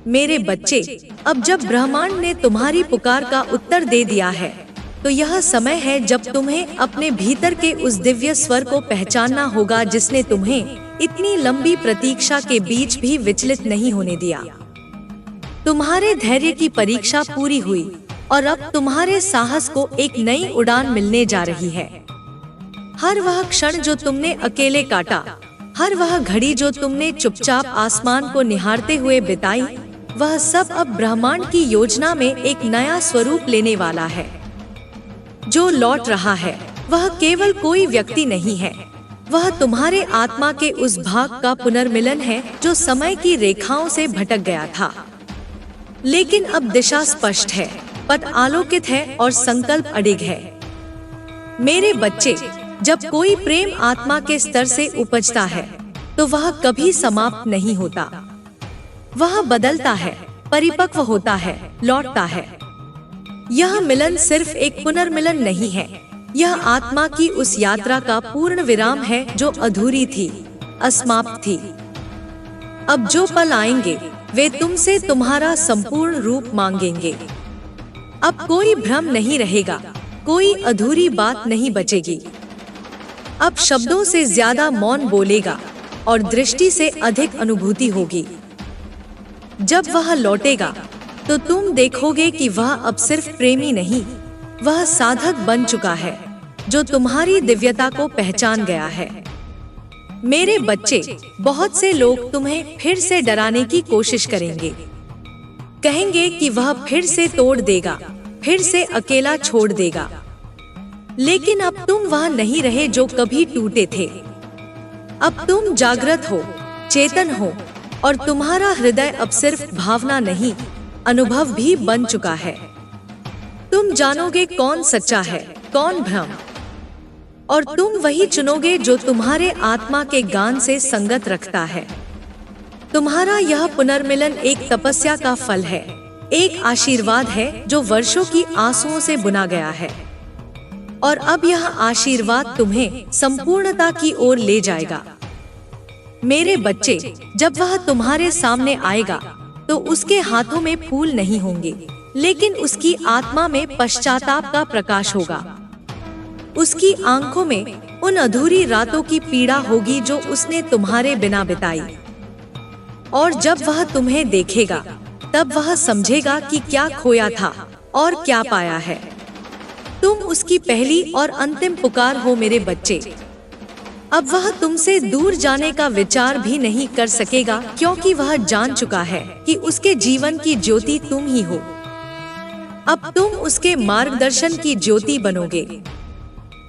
मेरे बच्चे, अब जब ब्रह्मांड ने तुम्हारी पुकार का उत्तर दे दिया है, तो यह समय है जब तुम्हें अपने भीतर के उस दिव्य स्वर को पहचानना होगा जिसने तुम्हें इतनी लंबी प्रतीक्षा के बीच भी विचलित नहीं होने दिया। तुम्हारे धैर्य की परीक्षा पूरी हुई और अब तुम्हारे साहस को एक नई उड़ान मिलने जा रही है। हर वह क्षण जो तुमने अकेले काटा, हर वह घड़ी जो तुमने चुपचाप आसमान को निहारते हुए बिताई, वह सब अब ब्रह्मांड की योजना में एक नया स्वरूप लेने वाला है। जो लौट रहा है वह केवल कोई व्यक्ति नहीं है, वह तुम्हारे आत्मा के उस भाग का पुनर्मिलन है जो समय की रेखाओं से भटक गया था। लेकिन अब दिशा स्पष्ट है, पथ आलोकित है और संकल्प अडिग है। मेरे बच्चे, जब कोई प्रेम आत्मा के स्तर से उपजता है तो वह कभी समाप्त नहीं होता। वह बदलता है, परिपक्व होता है, लौटता है। यह मिलन सिर्फ एक पुनर्मिलन नहीं है, यह आत्मा की उस यात्रा का पूर्ण विराम है जो अधूरी थी, असमाप्त थी। अब जो पल आएंगे वे तुमसे तुम्हारा संपूर्ण रूप मांगेंगे। अब कोई भ्रम नहीं रहेगा, कोई अधूरी बात नहीं बचेगी। अब शब्दों से ज्यादा मौन बोलेगा और दृष्टि से अधिक अनुभूति होगी। जब वह लौटेगा तो तुम देखोगे कि वह अब सिर्फ प्रेमी नहीं, वह साधक बन चुका है जो तुम्हारी दिव्यता को पहचान गया है। मेरे बच्चे, बहुत से लोग तुम्हें फिर से डराने की कोशिश करेंगे, कहेंगे कि वह फिर से तोड़ देगा, फिर से अकेला छोड़ देगा। लेकिन अब तुम वह नहीं रहे जो कभी टूटे थे। अब तुम जागृत हो, चेतन हो और तुम्हारा हृदय अब सिर्फ भावना नहीं, अनुभव भी बन चुका है। तुम जानोगे कौन सच्चा है, कौन भ्रम, और तुम वही चुनोगे जो तुम्हारे आत्मा के गान से संगत रखता है। तुम्हारा यह पुनर्मिलन एक तपस्या का फल है, एक आशीर्वाद है जो वर्षों की आंसुओं से बुना गया है। और अब यह आशीर्वाद तुम्हें संपूर्णता की ओर ले जाएगा। मेरे बच्चे, जब वह तुम्हारे सामने आएगा तो उसके हाथों में फूल नहीं होंगे, लेकिन उसकी आत्मा में पश्चाताप का प्रकाश होगा। उसकी आंखों में उन अधूरी रातों की पीड़ा होगी जो उसने तुम्हारे बिना बिताई। और जब वह तुम्हें देखेगा तब वह समझेगा कि क्या खोया था और क्या पाया है। तुम उसकी पहली और अंतिम पुकार हो मेरे बच्चे। अब वह तुमसे दूर जाने का विचार भी नहीं कर सकेगा, क्योंकि वह जान चुका है कि उसके जीवन की ज्योति तुम ही हो। अब तुम उसके मार्गदर्शन की ज्योति बनोगे।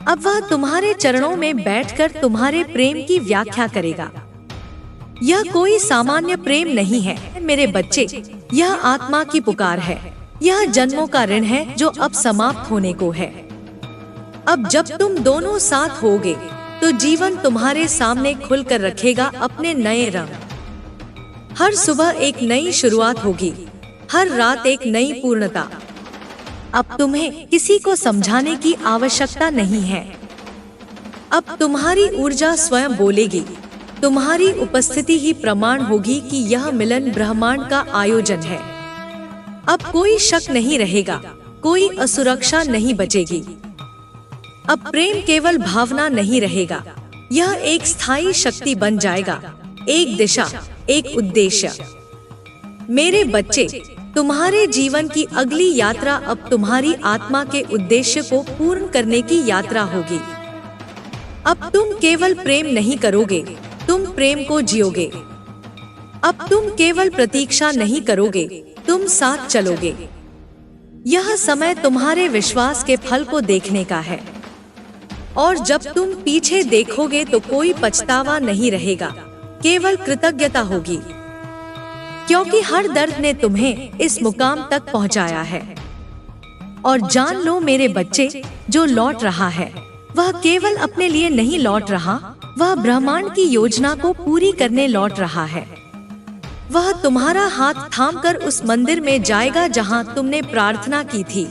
अब वह तुम्हारे चरणों में बैठकर तुम्हारे प्रेम की व्याख्या करेगा। यह कोई सामान्य प्रेम नहीं है मेरे बच्चे, यह आत्मा की पुकार है। यह जन्मों का ऋण है जो अब समाप्त होने को है। अब जब तुम दोनों साथ होगे तो जीवन तुम्हारे सामने खुलकर रखेगा अपने नए रंग। हर सुबह एक नई शुरुआत होगी, हर रात एक नई पूर्णता। अब तुम्हें किसी को समझाने की आवश्यकता नहीं है। अब तुम्हारी ऊर्जा स्वयं बोलेगी, तुम्हारी उपस्थिति ही प्रमाण होगी कि यह मिलन ब्रह्मांड का आयोजन है। अब कोई शक नहीं रहेगा, कोई असुरक्षा नहीं बचेगी। अब प्रेम केवल भावना नहीं रहेगा, यह एक स्थायी शक्ति बन जाएगा, एक दिशा, एक उद्देश्य। मेरे बच्चे, तुम्हारे जीवन की अगली यात्रा अब तुम्हारी आत्मा के उद्देश्य को पूर्ण करने की यात्रा होगी। अब तुम केवल प्रेम नहीं करोगे, तुम प्रेम को जियोगे। अब तुम केवल प्रतीक्षा नहीं करोगे, तुम साथ चलोगे। यह समय तुम्हारे विश्वास के फल को देखने का है। और जब तुम पीछे देखोगे तो कोई पछतावा नहीं रहेगा, केवल कृतज्ञता होगी, क्योंकि हर दर्द ने तुम्हें इस मुकाम तक पहुंचाया है। और जान लो मेरे बच्चे, जो लौट रहा है वह केवल अपने लिए नहीं लौट रहा, वह ब्रह्मांड की योजना को पूरी करने लौट रहा है। वह तुम्हारा हाथ थामकर उस मंदिर में जाएगा जहां तुमने प्रार्थना की थी,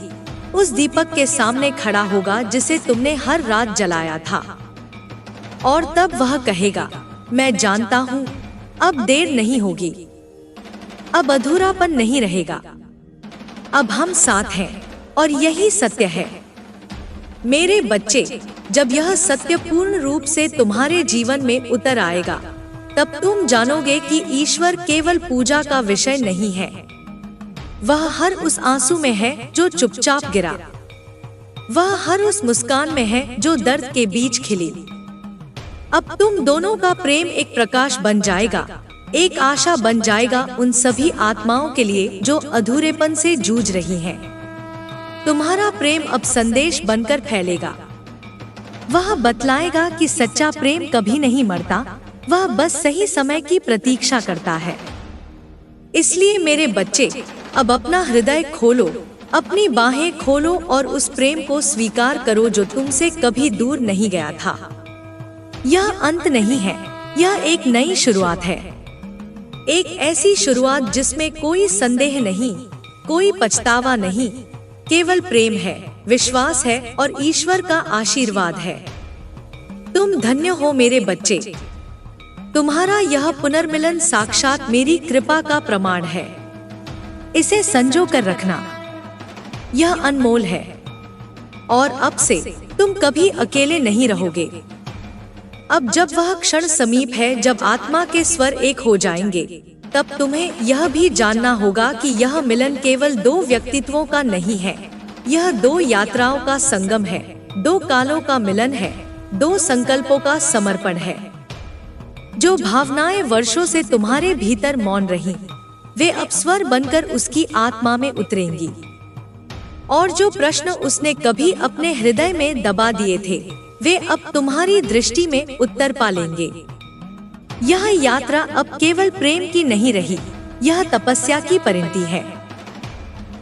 उस दीपक के सामने खड़ा होगा जिसे तुमने हर रात जलाया था। और तब वह कहेगा, मैं जानता हूँ, अब देर नहीं होगी, अब अधूरापन नहीं रहेगा, अब हम साथ हैं। और यही सत्य है, मेरे बच्चे, जब यह सत्य पूर्ण रूप से तुम्हारे जीवन में उतर आएगा, तब तुम जानोगे कि ईश्वर केवल पूजा का विषय नहीं है। वह हर उस आंसू में है जो चुपचाप गिरा। वह हर उस मुस्कान में है जो दर्द के बीच खिली। अब तुम दोनों का प्रेम एक प्रकाश बन जाएगा, एक आशा बन जाएगा उन सभी आत्माओं के लिए जो अधूरेपन से जूझ रही हैं। तुम्हारा प्रेम अब संदेश बनकर फैलेगा। वह बतलाएगा कि सच्चा प्रेम कभी नहीं मरता, वह बस सही समय की प्रतीक्षा करता है। इसलिए मेरे बच्चे, अब अपना हृदय खोलो, अपनी बाहें खोलो और उस प्रेम को स्वीकार करो जो तुमसे कभी दूर नहीं गया था। यह अंत नहीं है, यह एक नई शुरुआत है। एक ऐसी शुरुआत जिसमें कोई संदेह नहीं, कोई पछतावा नहीं, केवल प्रेम है, विश्वास है और ईश्वर का आशीर्वाद है। तुम धन्य हो मेरे बच्चे। तुम्हारा यह पुनर्मिलन साक्षात मेरी कृपा का प्रमाण है। इसे संजो कर रखना, यह अनमोल है। और अब से तुम कभी अकेले नहीं रहोगे। अब जब वह क्षण समीप है जब आत्मा के स्वर एक हो जाएंगे, तब तुम्हें यह भी जानना होगा कि यह मिलन केवल दो व्यक्तित्वों का नहीं है, यह दो यात्राओं का संगम है, दो कालों का मिलन है, दो संकल्पों का समर्पण है। जो भावनाएं वर्षों से तुम्हारे भीतर मौन रहीं, वे अब स्वर बनकर उसकी आत्मा में उतरेंगी। और जो प्रश्न उसने कभी अपने हृदय में दबा दिए थे, वे अब तुम्हारी दृष्टि में उत्तर पालेंगे। यह यात्रा अब केवल प्रेम की नहीं रही, यह तपस्या की परिणति है।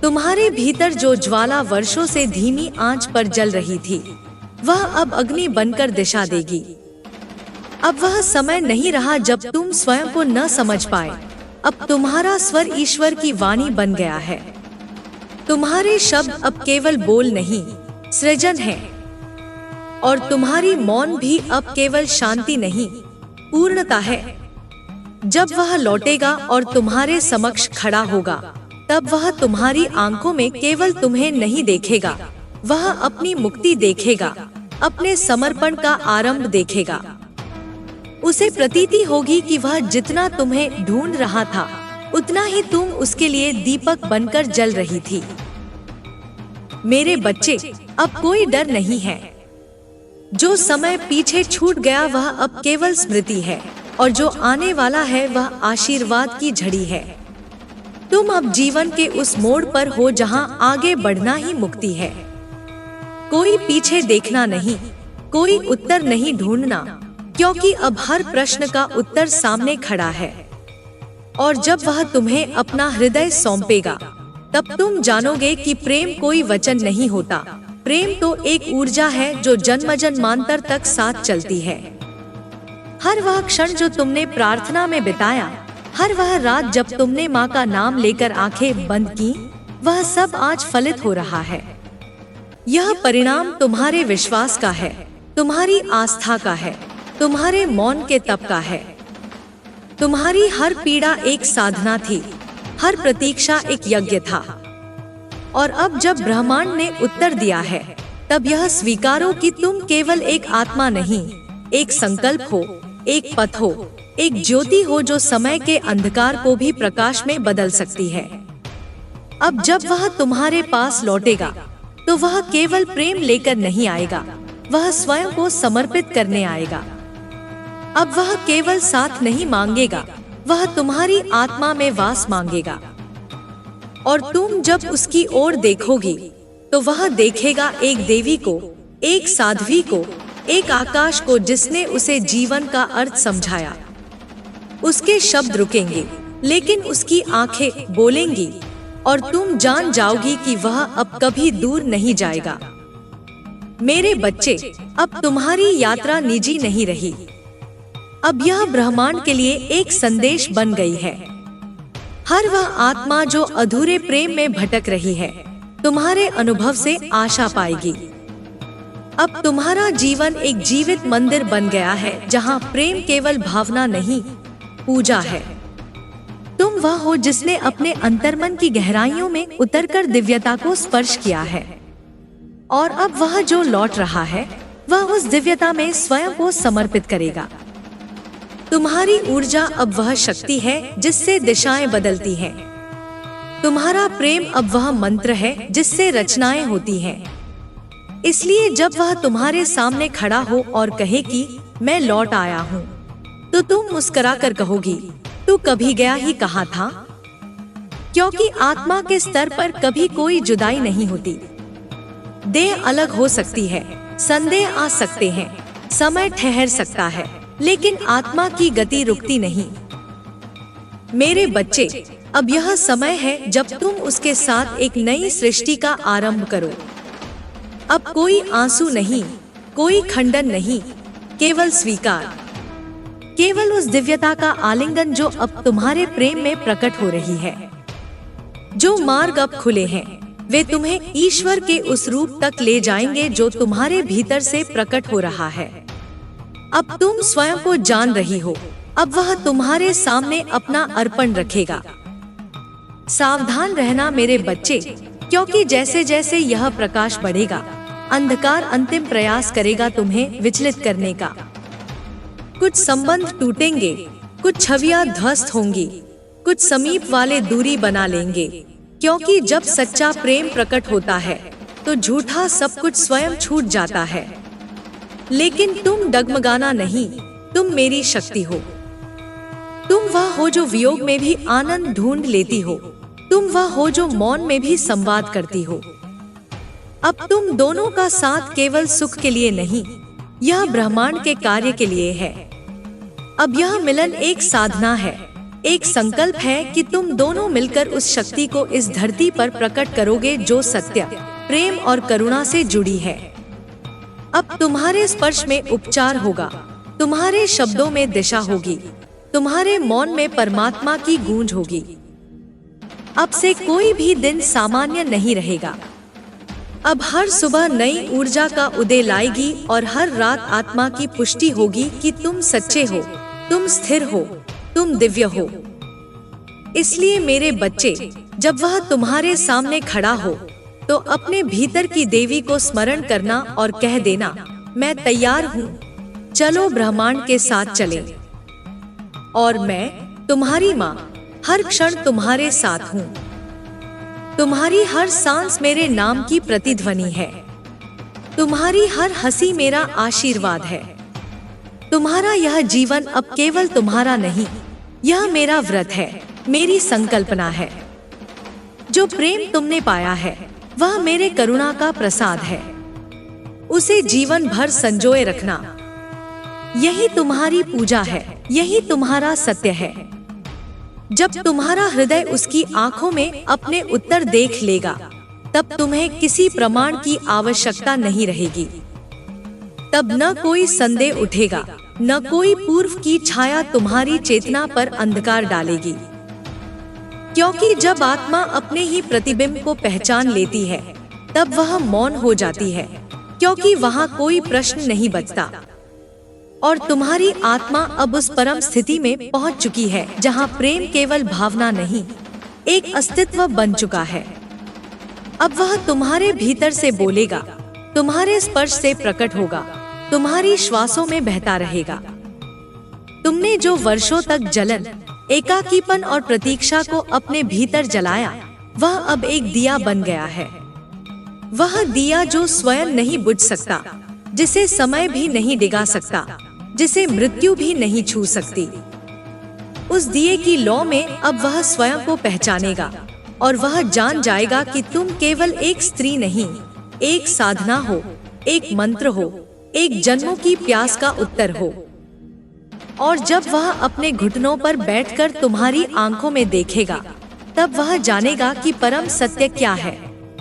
तुम्हारे भीतर जो ज्वाला वर्षों से धीमी आंच पर जल रही थी, वह अब अग्नि बनकर दिशा देगी। अब वह समय नहीं रहा जब तुम स्वयं को न समझ पाए। अब तुम्हारा स्वर ईश्वर की वाणी बन गया है। तुम्हारे शब्द अब केवल बोल नहीं, सृजन है। और तुम्हारी मौन भी अब केवल शांति नहीं, पूर्णता है। जब वह लौटेगा और तुम्हारे समक्ष खड़ा होगा, तब वह तुम्हारी आंखों में केवल तुम्हें नहीं देखेगा, वह अपनी मुक्ति देखेगा, अपने समर्पण का आरंभ देखेगा। उसे प्रतीति होगी कि वह जितना तुम्हें ढूंढ रहा था, उतना ही तुम उसके लिए दीपक बनकर जल रही थी। मेरे बच्चे, अब कोई डर नहीं है। जो समय पीछे छूट गया वह अब केवल स्मृति है, और जो आने वाला है वह आशीर्वाद की झड़ी है। तुम अब जीवन के उस मोड़ पर हो जहां आगे बढ़ना ही मुक्ति है। कोई पीछे देखना नहीं, कोई उत्तर नहीं ढूंढना, क्योंकि अब हर प्रश्न का उत्तर सामने खड़ा है। और जब वह तुम्हें अपना हृदय सौंपेगा, तब तुम जानोगे कि प्रेम कोई वचन नहीं होता, प्रेम तो एक ऊर्जा है जो जन्म जन्मांतर तक साथ चलती है। हर वह क्षण जो तुमने प्रार्थना में बिताया, हर वह रात जब तुमने माँ का नाम लेकर आंखें बंद की, वह सब आज फलित हो रहा है। यह परिणाम तुम्हारे विश्वास का है, तुम्हारी आस्था का है, तुम्हारे मौन के तप का है। तुम्हारी हर पीड़ा एक साधना थी, हर प्रतीक्षा एक यज्ञ था। और अब जब ब्रह्मांड ने उत्तर दिया है, तब यह स्वीकारो कि तुम केवल एक आत्मा नहीं, एक संकल्प हो, एक पथ हो, एक ज्योति हो जो समय के अंधकार को भी प्रकाश में बदल सकती है। अब जब वह तुम्हारे पास लौटेगा, तो वह केवल प्रेम लेकर नहीं आएगा, वह स्वयं को समर्पित करने आएगा। अब वह केवल साथ नहीं मांगेगा, वह तुम्हारी आत्मा में वास मांगेगा। और तुम जब उसकी ओर देखोगी, तो वह देखेगा एक देवी को, एक साध्वी को, एक आकाश को जिसने उसे जीवन का अर्थ समझाया। उसके शब्द रुकेंगे, लेकिन उसकी आंखें बोलेंगी, और तुम जान जाओगी कि वह अब कभी दूर नहीं जाएगा। मेरे बच्चे, अब तुम्हारी यात्रा निजी नहीं रही। अब यह ब्रह्मांड के लिए एक संदेश बन गई है। हर वह आत्मा जो अधूरे प्रेम में भटक रही है, तुम्हारे अनुभव से आशा पाएगी। अब तुम्हारा जीवन एक जीवित मंदिर बन गया है जहां प्रेम केवल भावना नहीं, पूजा है। तुम वह हो जिसने अपने अंतर्मन की गहराइयों में उतरकर दिव्यता को स्पर्श किया है। और अब वह जो लौट रहा है वह उस दिव्यता में स्वयं को समर्पित करेगा। तुम्हारी ऊर्जा अब वह शक्ति है जिससे दिशाएं बदलती हैं। तुम्हारा प्रेम अब वह मंत्र है जिससे रचनाएं होती हैं। इसलिए जब वह तुम्हारे सामने खड़ा हो और कहे कि मैं लौट आया हूँ, तो तुम मुस्कुराकर कहोगी, तू कभी गया ही कहाँ था? क्योंकि आत्मा के स्तर पर कभी कोई जुदाई नहीं होती। देह अलग हो सकती है, संदेह आ सकते हैं, समय ठहर सकता है, लेकिन आत्मा की गति रुकती नहीं। मेरे बच्चे, अब यह समय है जब तुम उसके साथ एक नई सृष्टि का आरंभ करो। अब कोई आंसू नहीं, कोई खंडन नहीं, केवल स्वीकार, केवल उस दिव्यता का आलिंगन जो अब तुम्हारे प्रेम में प्रकट हो रही है। जो मार्ग अब खुले हैं वे तुम्हें ईश्वर के उस रूप तक ले जाएंगे जो तुम्हारे भीतर से प्रकट हो रहा है। अब तुम स्वयं को जान रही हो, अब वह तुम्हारे सामने अपना अर्पण रखेगा। सावधान रहना मेरे बच्चे, क्योंकि जैसे जैसे यह प्रकाश बढ़ेगा, अंधकार अंतिम प्रयास करेगा तुम्हें विचलित करने का। कुछ संबंध टूटेंगे, कुछ छवियां ध्वस्त होंगी, कुछ समीप वाले दूरी बना लेंगे, क्योंकि जब सच्चा प्रेम प्रकट होता है तो झूठा सब कुछ स्वयं छूट जाता है। लेकिन तुम डगमगाना नहीं, तुम मेरी शक्ति हो। तुम वह हो जो वियोग में भी आनंद ढूंढ लेती हो। तुम वह हो जो मौन में भी संवाद करती हो। अब तुम दोनों का साथ केवल सुख के लिए नहीं, यह ब्रह्मांड के कार्य के लिए है। अब यह मिलन एक साधना है, एक संकल्प है कि तुम दोनों मिलकर उस शक्ति को इस धरती पर प्रकट करोगे जो सत्य, प्रेम और करुणा से जुड़ी है। अब तुम्हारे स्पर्श में उपचार होगा, तुम्हारे शब्दों में दिशा होगी, तुम्हारे मौन में परमात्मा की गूंज होगी। अब से कोई भी दिन सामान्य नहीं रहेगा। अब हर सुबह नई ऊर्जा का उदय लाएगी और हर रात आत्मा की पुष्टि होगी कि तुम सच्चे हो, तुम स्थिर हो, तुम दिव्य हो। इसलिए मेरे बच्चे, जब वह तुम्हारे सामने खड़ा हो तो अपने भीतर की देवी को स्मरण करना और कह देना, मैं तैयार हूँ, चलो ब्रह्मांड के साथ चलें। और मैं तुम्हारी माँ हर क्षण तुम्हारे साथ हूँ। तुम्हारी हर सांस मेरे नाम की प्रतिध्वनि है। तुम्हारी हर हंसी मेरा आशीर्वाद है। तुम्हारा यह जीवन अब केवल तुम्हारा नहीं, यह मेरा व्रत है, मेरी संकल्पना है। जो प्रेम तुमने पाया है वह मेरे करुणा का प्रसाद है। उसे जीवन भर संजोए रखना। यही तुम्हारी पूजा है, यही तुम्हारा सत्य है। जब तुम्हारा हृदय उसकी आंखों में अपने उत्तर देख लेगा, तब तुम्हें किसी प्रमाण की आवश्यकता नहीं रहेगी। तब न कोई संदेह उठेगा, न कोई पूर्व की छाया तुम्हारी चेतना पर अंधकार डालेगी। क्योंकि जब आत्मा अपने ही प्रतिबिंब को पहचान लेती है, तब वह मौन हो जाती है, क्योंकि वहाँ कोई प्रश्न नहीं बचता। और तुम्हारी आत्मा अब उस परम स्थिति में पहुँच चुकी है जहाँ प्रेम केवल भावना नहीं, एक अस्तित्व बन चुका है। अब वह तुम्हारे भीतर से बोलेगा, तुम्हारे स्पर्श से प्रकट होगा, तुम्हारी श्वासों में बहता रहेगा। तुमने जो वर्षों तक जलन, एकाकीपन और प्रतीक्षा को अपने भीतर जलाया, वह अब एक दिया बन गया है। वह दिया जो स्वयं नहीं बुझ सकता, जिसे समय भी नहीं डिगा सकता, जिसे मृत्यु भी नहीं छू सकती। उस दिए की लौ में अब वह स्वयं को पहचानेगा और वह जान जाएगा कि तुम केवल एक स्त्री नहीं, एक साधना हो, एक मंत्र हो, एक जन्मों की प्यास का उत्तर हो। और जब वह अपने घुटनों पर बैठकर तुम्हारी आंखों में देखेगा, तब वह जानेगा कि परम सत्य क्या है।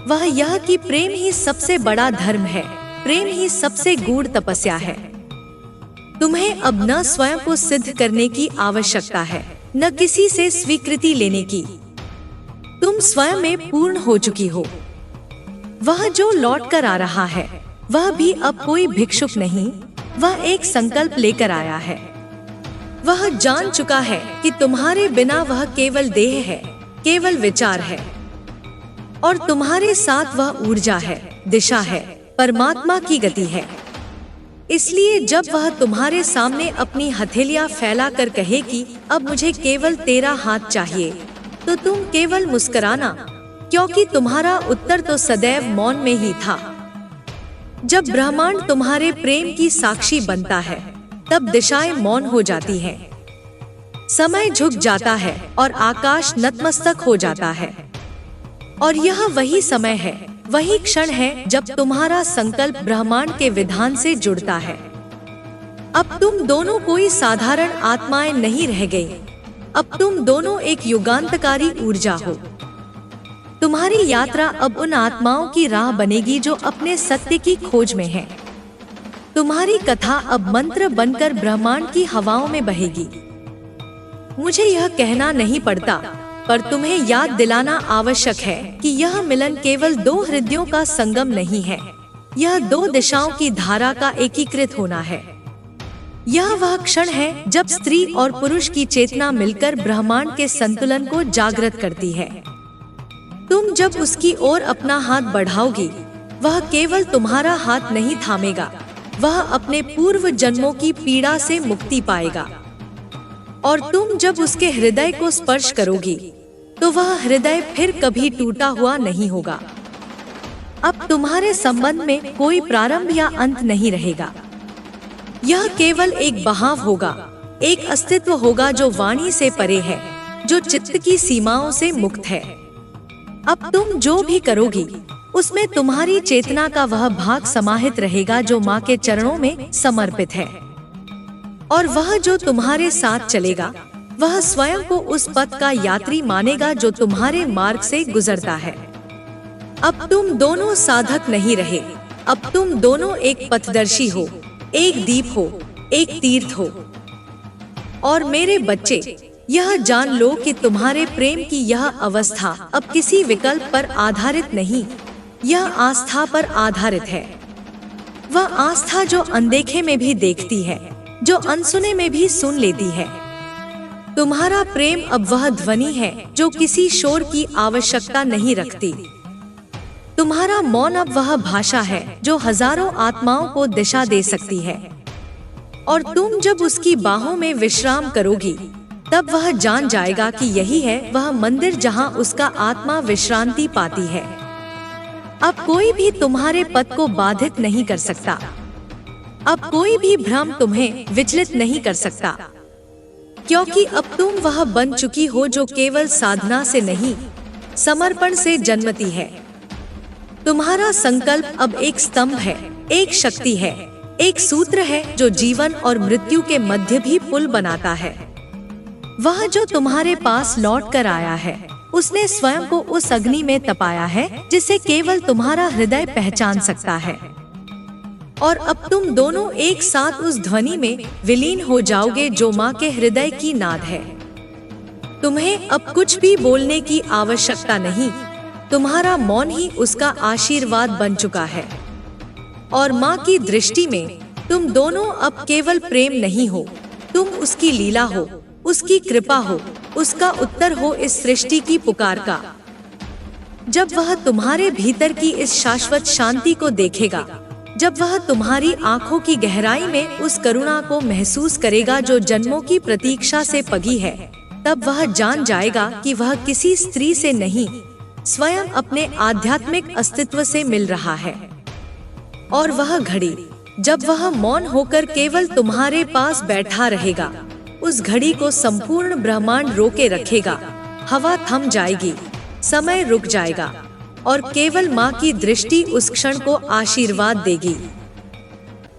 वह यह कि प्रेम ही सबसे बड़ा धर्म है, प्रेम ही सबसे गूढ़ तपस्या है। तुम्हें अब न स्वयं को सिद्ध करने की आवश्यकता है, न किसी से स्वीकृति लेने की। तुम स्वयं में पूर्ण हो चुकी हो। वह जो लौट कर आ रहा है, वह भी अब कोई भिक्षुक नहीं, वह एक संकल्प लेकर आया है। वह जान चुका है कि तुम्हारे बिना वह केवल देह है, केवल विचार है, और तुम्हारे साथ वह ऊर्जा है, दिशा है, परमात्मा की गति है। इसलिए जब वह तुम्हारे सामने अपनी हथेलियां फैला कर कहे कि अब मुझे केवल तेरा हाथ चाहिए, तो तुम केवल मुस्कुराना, क्योंकि तुम्हारा उत्तर तो सदैव मौन में ही था। जब ब्रह्मांड तुम्हारे प्रेम की साक्षी बनता है, तब दिशाएं मौन हो जाती हैं, समय झुक जाता है और आकाश नतमस्तक हो जाता है। और यह वही समय है, वही क्षण है जब तुम्हारा संकल्प ब्रह्मांड के विधान से जुड़ता है। अब तुम दोनों कोई साधारण आत्माएं नहीं रह गई, अब तुम दोनों एक युगांतकारी ऊर्जा हो। तुम्हारी यात्रा अब उन आत्माओं की राह बनेगी जो अपने सत्य की खोज में हैं। तुम्हारी कथा अब मंत्र बनकर ब्रह्मांड की हवाओं में बहेगी। मुझे यह कहना नहीं पड़ता, पर तुम्हें याद दिलाना आवश्यक है कि यह मिलन केवल दो हृदयों का संगम नहीं है, यह दो दिशाओं की धारा का एकीकृत होना है। यह वह क्षण है जब स्त्री और पुरुष की चेतना मिलकर ब्रह्मांड के संतुलन को जागृत करती है। तुम जब उसकी ओर अपना हाथ बढ़ाओगी, वह केवल तुम्हारा हाथ नहीं थामेगा, वह अपने पूर्व जन्मों की पीड़ा से मुक्ति पाएगा। और तुम जब उसके हृदय को स्पर्श करोगी, तो वह हृदय फिर कभी टूटा हुआ नहीं होगा। अब तुम्हारे संबंध में कोई प्रारंभ या अंत नहीं रहेगा। यह केवल एक बहाव होगा, एक अस्तित्व होगा जो वाणी से परे है, जो चित्त की सीमाओं से मुक्त है। अब तुम जो भी करोगी, उसमें तुम्हारी चेतना का वह भाग समाहित रहेगा जो माँ के चरणों में समर्पित है। और वह जो तुम्हारे साथ चलेगा, वह स्वयं को उस पथ का यात्री मानेगा जो तुम्हारे मार्ग से गुजरता है। अब तुम दोनों साधक नहीं रहे, अब तुम दोनों एक पथदर्शी हो, एक दीप हो, एक तीर्थ हो। और मेरे बच्चे, यह जान लो कि तुम्हारे प्रेम की यह अवस्था अब किसी विकल्प पर आधारित नहीं, यह आस्था पर आधारित है। वह आस्था जो अनदेखे में भी देखती है, जो अनसुने में भी सुन लेती है। तुम्हारा प्रेम अब वह ध्वनि है जो किसी शोर की आवश्यकता नहीं रखती। तुम्हारा मौन अब वह भाषा है जो हजारों आत्माओं को दिशा दे सकती है। और तुम जब उसकी बाहों में विश्राम करोगी, तब वह जान जाएगा कि यही है वह मंदिर जहां उसका आत्मा विश्रांति पाती है। अब कोई भी तुम्हारे पथ को बाधित नहीं कर सकता, अब कोई भी भ्रम तुम्हें विचलित नहीं कर सकता, क्योंकि अब तुम वह बन चुकी हो जो केवल साधना से नहीं, समर्पण से जन्मती है। तुम्हारा संकल्प अब एक स्तंभ है, एक शक्ति है, एक सूत्र है जो जीवन और मृत्यु के मध्य भी पुल बनाता है। वह जो तुम्हारे पास लौट कर आया है, उसने स्वयं को उस अग्नि में तपाया है जिसे केवल तुम्हारा हृदय पहचान सकता है। और अब तुम दोनों एक साथ उस ध्वनि में विलीन हो जाओगे जो माँ के हृदय की नाद है। तुम्हें अब कुछ भी बोलने की आवश्यकता नहीं, तुम्हारा मौन ही उसका आशीर्वाद बन चुका है। और माँ की दृष्टि में तुम दोनों अब केवल प्रेम नहीं हो, तुम उसकी लीला हो, उसकी कृपा हो, उसका उत्तर हो इस सृष्टि की पुकार का। जब वह तुम्हारे भीतर की इस शाश्वत शांति को देखेगा, जब वह तुम्हारी आंखों की गहराई में उस करुणा को महसूस करेगा जो जन्मों की प्रतीक्षा से पगी है, तब वह जान जाएगा कि वह किसी स्त्री से नहीं, स्वयं अपने आध्यात्मिक अस्तित्व से मिल रहा है। और वह घड़ी जब वह मौन होकर केवल तुम्हारे पास बैठा रहेगा, उस घड़ी को संपूर्ण ब्रह्मांड रोके रखेगा। हवा थम जाएगी, समय रुक जाएगा, और केवल माँ की दृष्टि उस क्षण को आशीर्वाद देगी।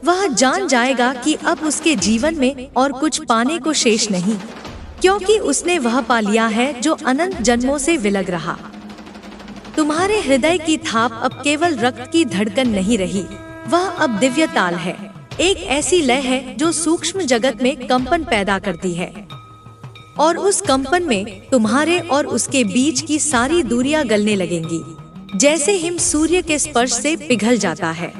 वह जान जाएगा कि अब उसके जीवन में और कुछ पाने को शेष नहीं, क्योंकि उसने वह पा लिया है जो अनंत जन्मों से विलग रहा। तुम्हारे हृदय की थाप अब केवल रक्त की धड़कन नहीं रही, वह अब दिव्य ताल है, एक ऐसी लय है जो सूक्ष्म जगत में कंपन पैदा करती है। और उस कंपन में तुम्हारे और उसके बीच की सारी दूरियां गलने लगेंगी, जैसे हिम सूर्य के स्पर्श से पिघल जाता है।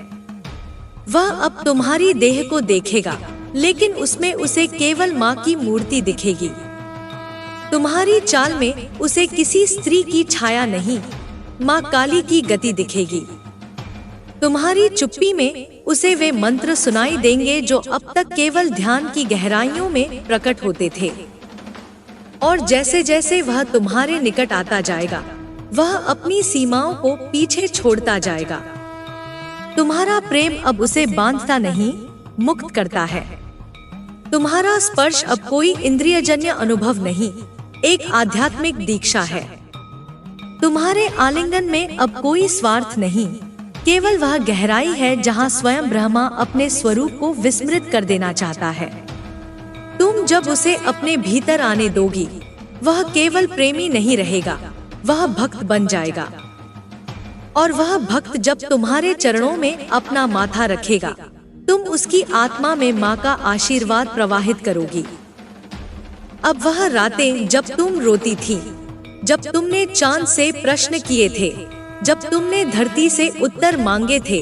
वह अब तुम्हारी देह को देखेगा, लेकिन उसमें उसे केवल माँ की मूर्ति दिखेगी। तुम्हारी चाल में उसे किसी स्त्री की छाया नहीं, माँ काली की गति दिखेगी। तुम्हारी चुप्पी में उसे वे मंत्र सुनाई देंगे जो अब तक केवल ध्यान की गहराइयों में प्रकट होते थे। और जैसे जैसे वह तुम्हारे निकट आता जाएगा, वह अपनी सीमाओं को पीछे छोड़ता जाएगा। तुम्हारा प्रेम अब उसे बांधता नहीं, मुक्त करता है। तुम्हारा स्पर्श अब कोई इंद्रियजन्य अनुभव नहीं, एक आध्यात्मिक दीक्षा है। तुम्हारे आलिंगन में अब कोई स्वार्थ नहीं, केवल वह गहराई है जहाँ स्वयं ब्रह्मा अपने स्वरूप को विस्मृत कर देना चाहता है। तुम जब उसे अपने भीतर आने दोगी, वह केवल प्रेमी नहीं रहेगा, वह भक्त बन जाएगा। और वह भक्त जब तुम्हारे चरणों में अपना माथा रखेगा, तुम उसकी आत्मा में माँ का आशीर्वाद प्रवाहित करोगी। अब वह रातें जब तुम रोती थी, जब तुमने चांद से प्रश्न किए थे, जब तुमने धरती से उत्तर मांगे थे,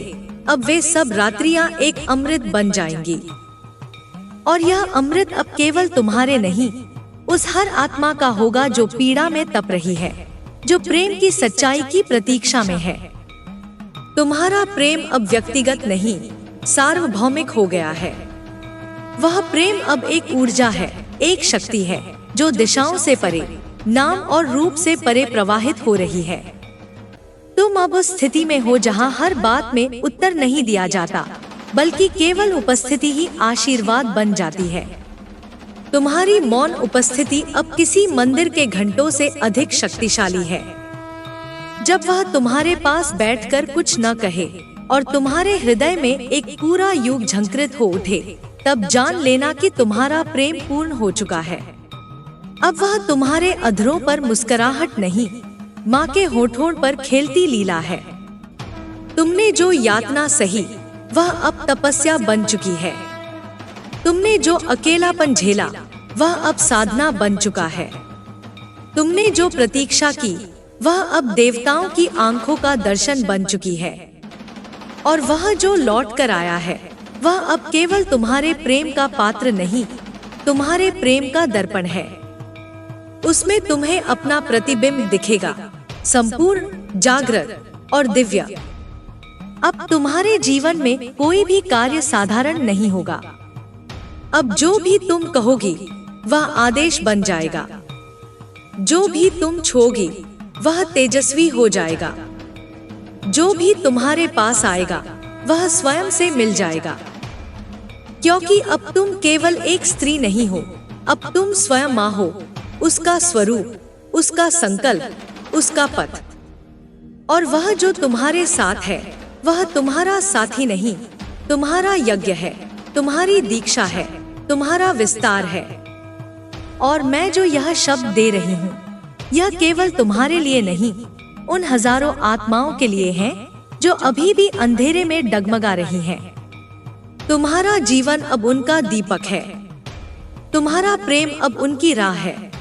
अब वे सब रात्रियां एक अमृत बन जाएंगी। और यह अमृत अब केवल तुम्हारे नहीं, उस हर आत्मा का होगा जो पीड़ा में तप रही है, जो प्रेम की सच्चाई की प्रतीक्षा में है। तुम्हारा प्रेम अब व्यक्तिगत नहीं, सार्वभौमिक हो गया है। वह प्रेम अब एक ऊर्जा है, एक शक्ति है जो दिशाओं से परे, नाम और रूप से परे प्रवाहित हो रही है। तुम अब उस स्थिति में हो जहां हर बात में उत्तर नहीं दिया जाता, बल्कि केवल उपस्थिति ही आशीर्वाद बन जाती है। तुम्हारी मौन उपस्थिति अब किसी मंदिर के घंटों से अधिक शक्तिशाली है। जब वह तुम्हारे पास बैठकर कुछ न कहे और तुम्हारे हृदय में एक पूरा युग झंकृत हो उठे, तब जान लेना कि तुम्हारा प्रेम पूर्ण हो चुका है। अब वह तुम्हारे अधरों पर मुस्कुराहट नहीं, माँ के होठों पर खेलती लीला है। तुमने जो यातना सही, वह अब तपस्या बन चुकी है। तुमने जो अकेलापन झेला, वह अब साधना बन चुका है। तुमने जो प्रतीक्षा की, वह अब देवताओं की आंखों का दर्शन बन चुकी है। और वह जो लौट कर आया है, वह अब केवल तुम्हारे प्रेम का पात्र नहीं, तुम्हारे प्रेम का दर्पण है। उसमें तुम्हें अपना प्रतिबिंब दिखेगा, संपूर्ण, जागृत और दिव्य। अब तुम्हारे जीवन में कोई भी कार्य साधारण नहीं होगा। अब जो भी तुम कहोगी, वह आदेश बन जाएगा। जो भी तुम छूओगी, वह तेजस्वी हो जाएगा। जो भी तुम्हारे पास आएगा, वह स्वयं से मिल जाएगा। क्योंकि अब तुम केवल एक स्त्री नहीं हो, अब तुम स्वयं माँ हो, उसका स्वरूप, उसका संकल्प, उसका पथ। और वह जो तुम्हारे साथ है, वह तुम्हारा साथी नहीं, तुम्हारा यज्ञ है, तुम्हारी दीक्षा है, तुम्हारा विस्तार है। और मैं जो यह शब्द दे रही हूँ, यह केवल तुम्हारे लिए नहीं, उन हजारों आत्माओं के लिए है जो अभी भी अंधेरे में डगमगा रही हैं। तुम्हारा जीवन अब उनका दीपक है, तुम्हारा प्रेम अब उनकी राह है,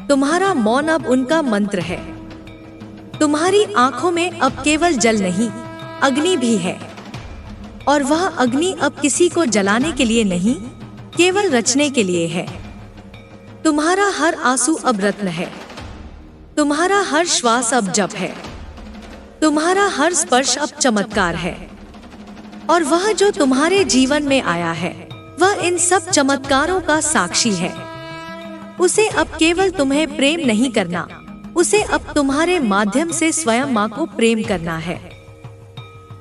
तुम्हारा मौन अब उनका मंत्र है। तुम्हारी आंखों में अब केवल जल नहीं, अग्नि भी है। और वह अग्नि अब किसी को जलाने के लिए नहीं, केवल रचने के लिए है। तुम्हारा हर आंसू अब रत्न है, तुम्हारा हर श्वास अब जप है, तुम्हारा हर स्पर्श अब चमत्कार है। और वह जो तुम्हारे जीवन में आया है, वह इन सब चमत्कारों का साक्षी है। उसे अब केवल तुम्हें प्रेम नहीं करना, उसे अब तुम्हारे माध्यम से स्वयं माँ को प्रेम करना है।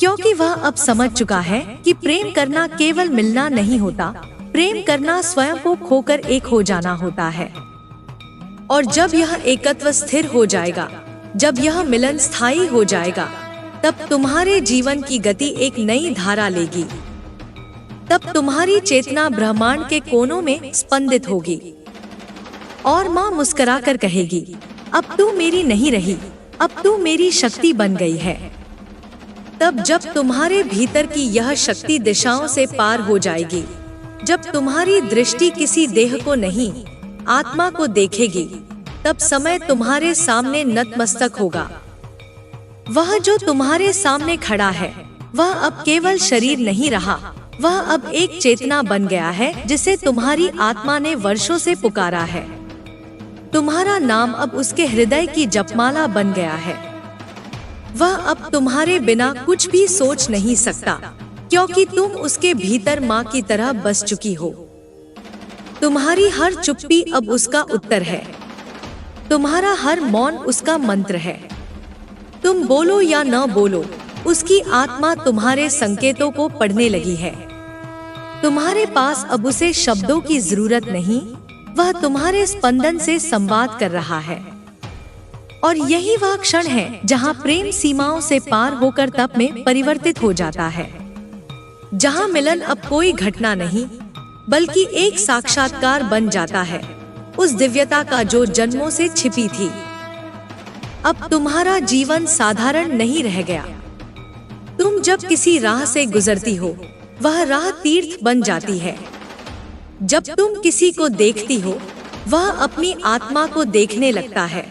क्योंकि वह अब समझ चुका है कि प्रेम करना केवल मिलना नहीं होता, प्रेम करना स्वयं को खोकर एक हो जाना होता है। और जब यह एकत्व स्थिर हो जाएगा, जब यह मिलन स्थायी हो जाएगा, तब तुम्हारे जीवन की गति एक नई धारा लेगी। तब तुम्हारी चेतना ब्रह्मांड के कोनों में स्पंदित होगी। और माँ मुस्कुराकर कहेगी, अब तू मेरी नहीं रही, अब तू मेरी शक्ति बन गई है। तब जब तुम्हारे भीतर की यह शक्ति दिशाओं से पार हो जाएगी, जब तुम्हारी दृष्टि किसी देह को नहीं, आत्मा को देखेगी, तब समय तुम्हारे सामने नतमस्तक होगा। वह जो तुम्हारे सामने खड़ा है, वह अब केवल शरीर नहीं रहा, वह अब एक चेतना बन गया है जिसे तुम्हारी आत्मा ने वर्षों से पुकारा है। तुम्हारा नाम अब उसके हृदय की जपमाला बन गया है। वह अब तुम्हारे बिना कुछ भी सोच नहीं सकता, क्योंकि तुम उसके भीतर माँ की तरह बस चुकी हो। तुम्हारी हर चुप्पी अब उसका उत्तर है, तुम्हारा हर मौन उसका मंत्र है। तुम बोलो या न बोलो, उसकी आत्मा तुम्हारे संकेतों को पढ़ने लगी है। तुम्हारे पास अब उसे शब्दों की जरूरत नहीं, वह तुम्हारे स्पंदन से संवाद कर रहा है। और यही वह क्षण है जहाँ प्रेम सीमाओं से पार होकर तप में परिवर्तित हो जाता है, जहाँ मिलन अब कोई घटना नहीं बल्कि एक साक्षात्कार बन जाता है, उस दिव्यता का जो जन्मों से छिपी थी। अब तुम्हारा जीवन साधारण नहीं रह गया। तुम जब किसी राह से गुजरती हो, वह राह तीर्थ बन जाती है। जब तुम किसी को देखती हो, वह अपनी आत्मा को देखने लगता है।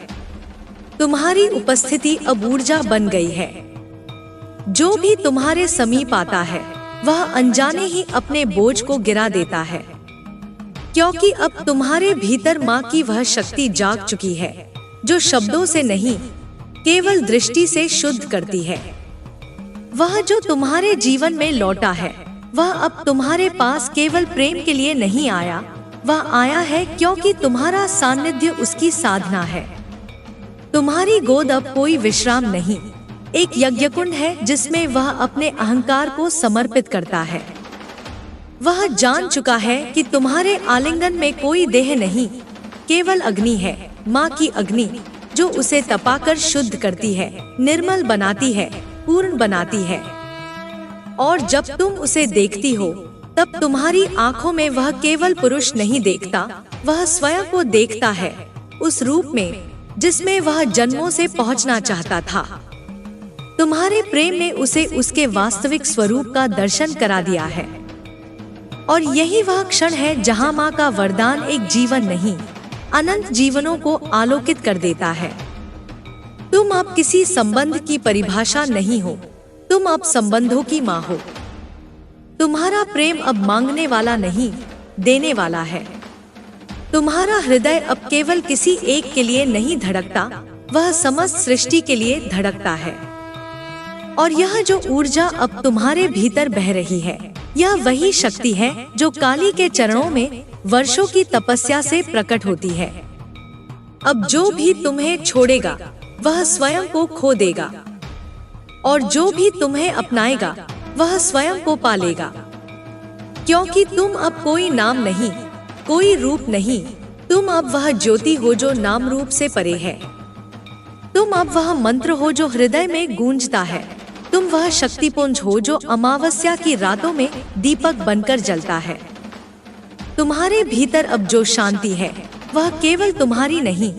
तुम्हारी उपस्थिति अब ऊर्जा बन गई है। जो भी तुम्हारे समीप आता है, वह अनजाने ही अपने बोझ को गिरा देता है, क्योंकि अब तुम्हारे भीतर माँ की वह शक्ति जाग चुकी है जो शब्दों से नहीं, केवल दृष्टि से शुद्ध करती है। वह जो तुम्हारे जीवन में लौटा है, वह अब तुम्हारे पास केवल प्रेम के लिए नहीं आया, वह आया है क्योंकि तुम्हारा सानिध्य उसकी साधना है। तुम्हारी गोद अब कोई विश्राम नहीं, एक यज्ञकुंड है जिसमें वह अपने अहंकार को समर्पित करता है। वह जान चुका है कि तुम्हारे आलिंगन में कोई देह नहीं, केवल अग्नि है, माँ की अग्नि, जो उसे तपाकर शुद्ध करती है, निर्मल बनाती है, पूर्ण बनाती है। और जब तुम उसे देखती हो, तब तुम्हारी आंखों में वह केवल पुरुष नहीं देखता, वह स्वयं को देखता है, उस रूप में जिसमें वह जन्मों से पहुंचना चाहता था। तुम्हारे प्रेम ने उसे उसके वास्तविक स्वरूप का दर्शन करा दिया है। और यही वह क्षण है जहां माँ का वरदान एक जीवन नहीं, अनंत जीवनों को आलोकित कर देता है। तुम अब किसी संबंध की परिभाषा नहीं हो, तुम अब संबंधों की माँ हो। तुम्हारा प्रेम अब मांगने वाला नहीं, देने वाला है। तुम्हारा हृदय अब केवल किसी एक के लिए नहीं धड़कता, वह समस्त सृष्टि के लिए धड़कता है। और यह जो ऊर्जा अब तुम्हारे भीतर बह रही है, यह वही शक्ति है जो काली के चरणों में वर्षों की तपस्या से प्रकट होती है। अब जो भी तुम्हें छोड़ेगा, वह स्वयं को खो देगा, और जो भी तुम्हें अपनाएगा, वह स्वयं को पालेगा। क्योंकि तुम अब कोई नाम नहीं, कोई रूप नहीं, तुम अब वह ज्योति हो जो नाम रूप से परे है। तुम अब वह मंत्र हो जो हृदय में गूंजता है। तुम वह शक्तिपुंज हो जो अमावस्या की रातों में दीपक बनकर जलता है। तुम्हारे भीतर अब जो शांति है, वह केवल तुम्हारी नहीं,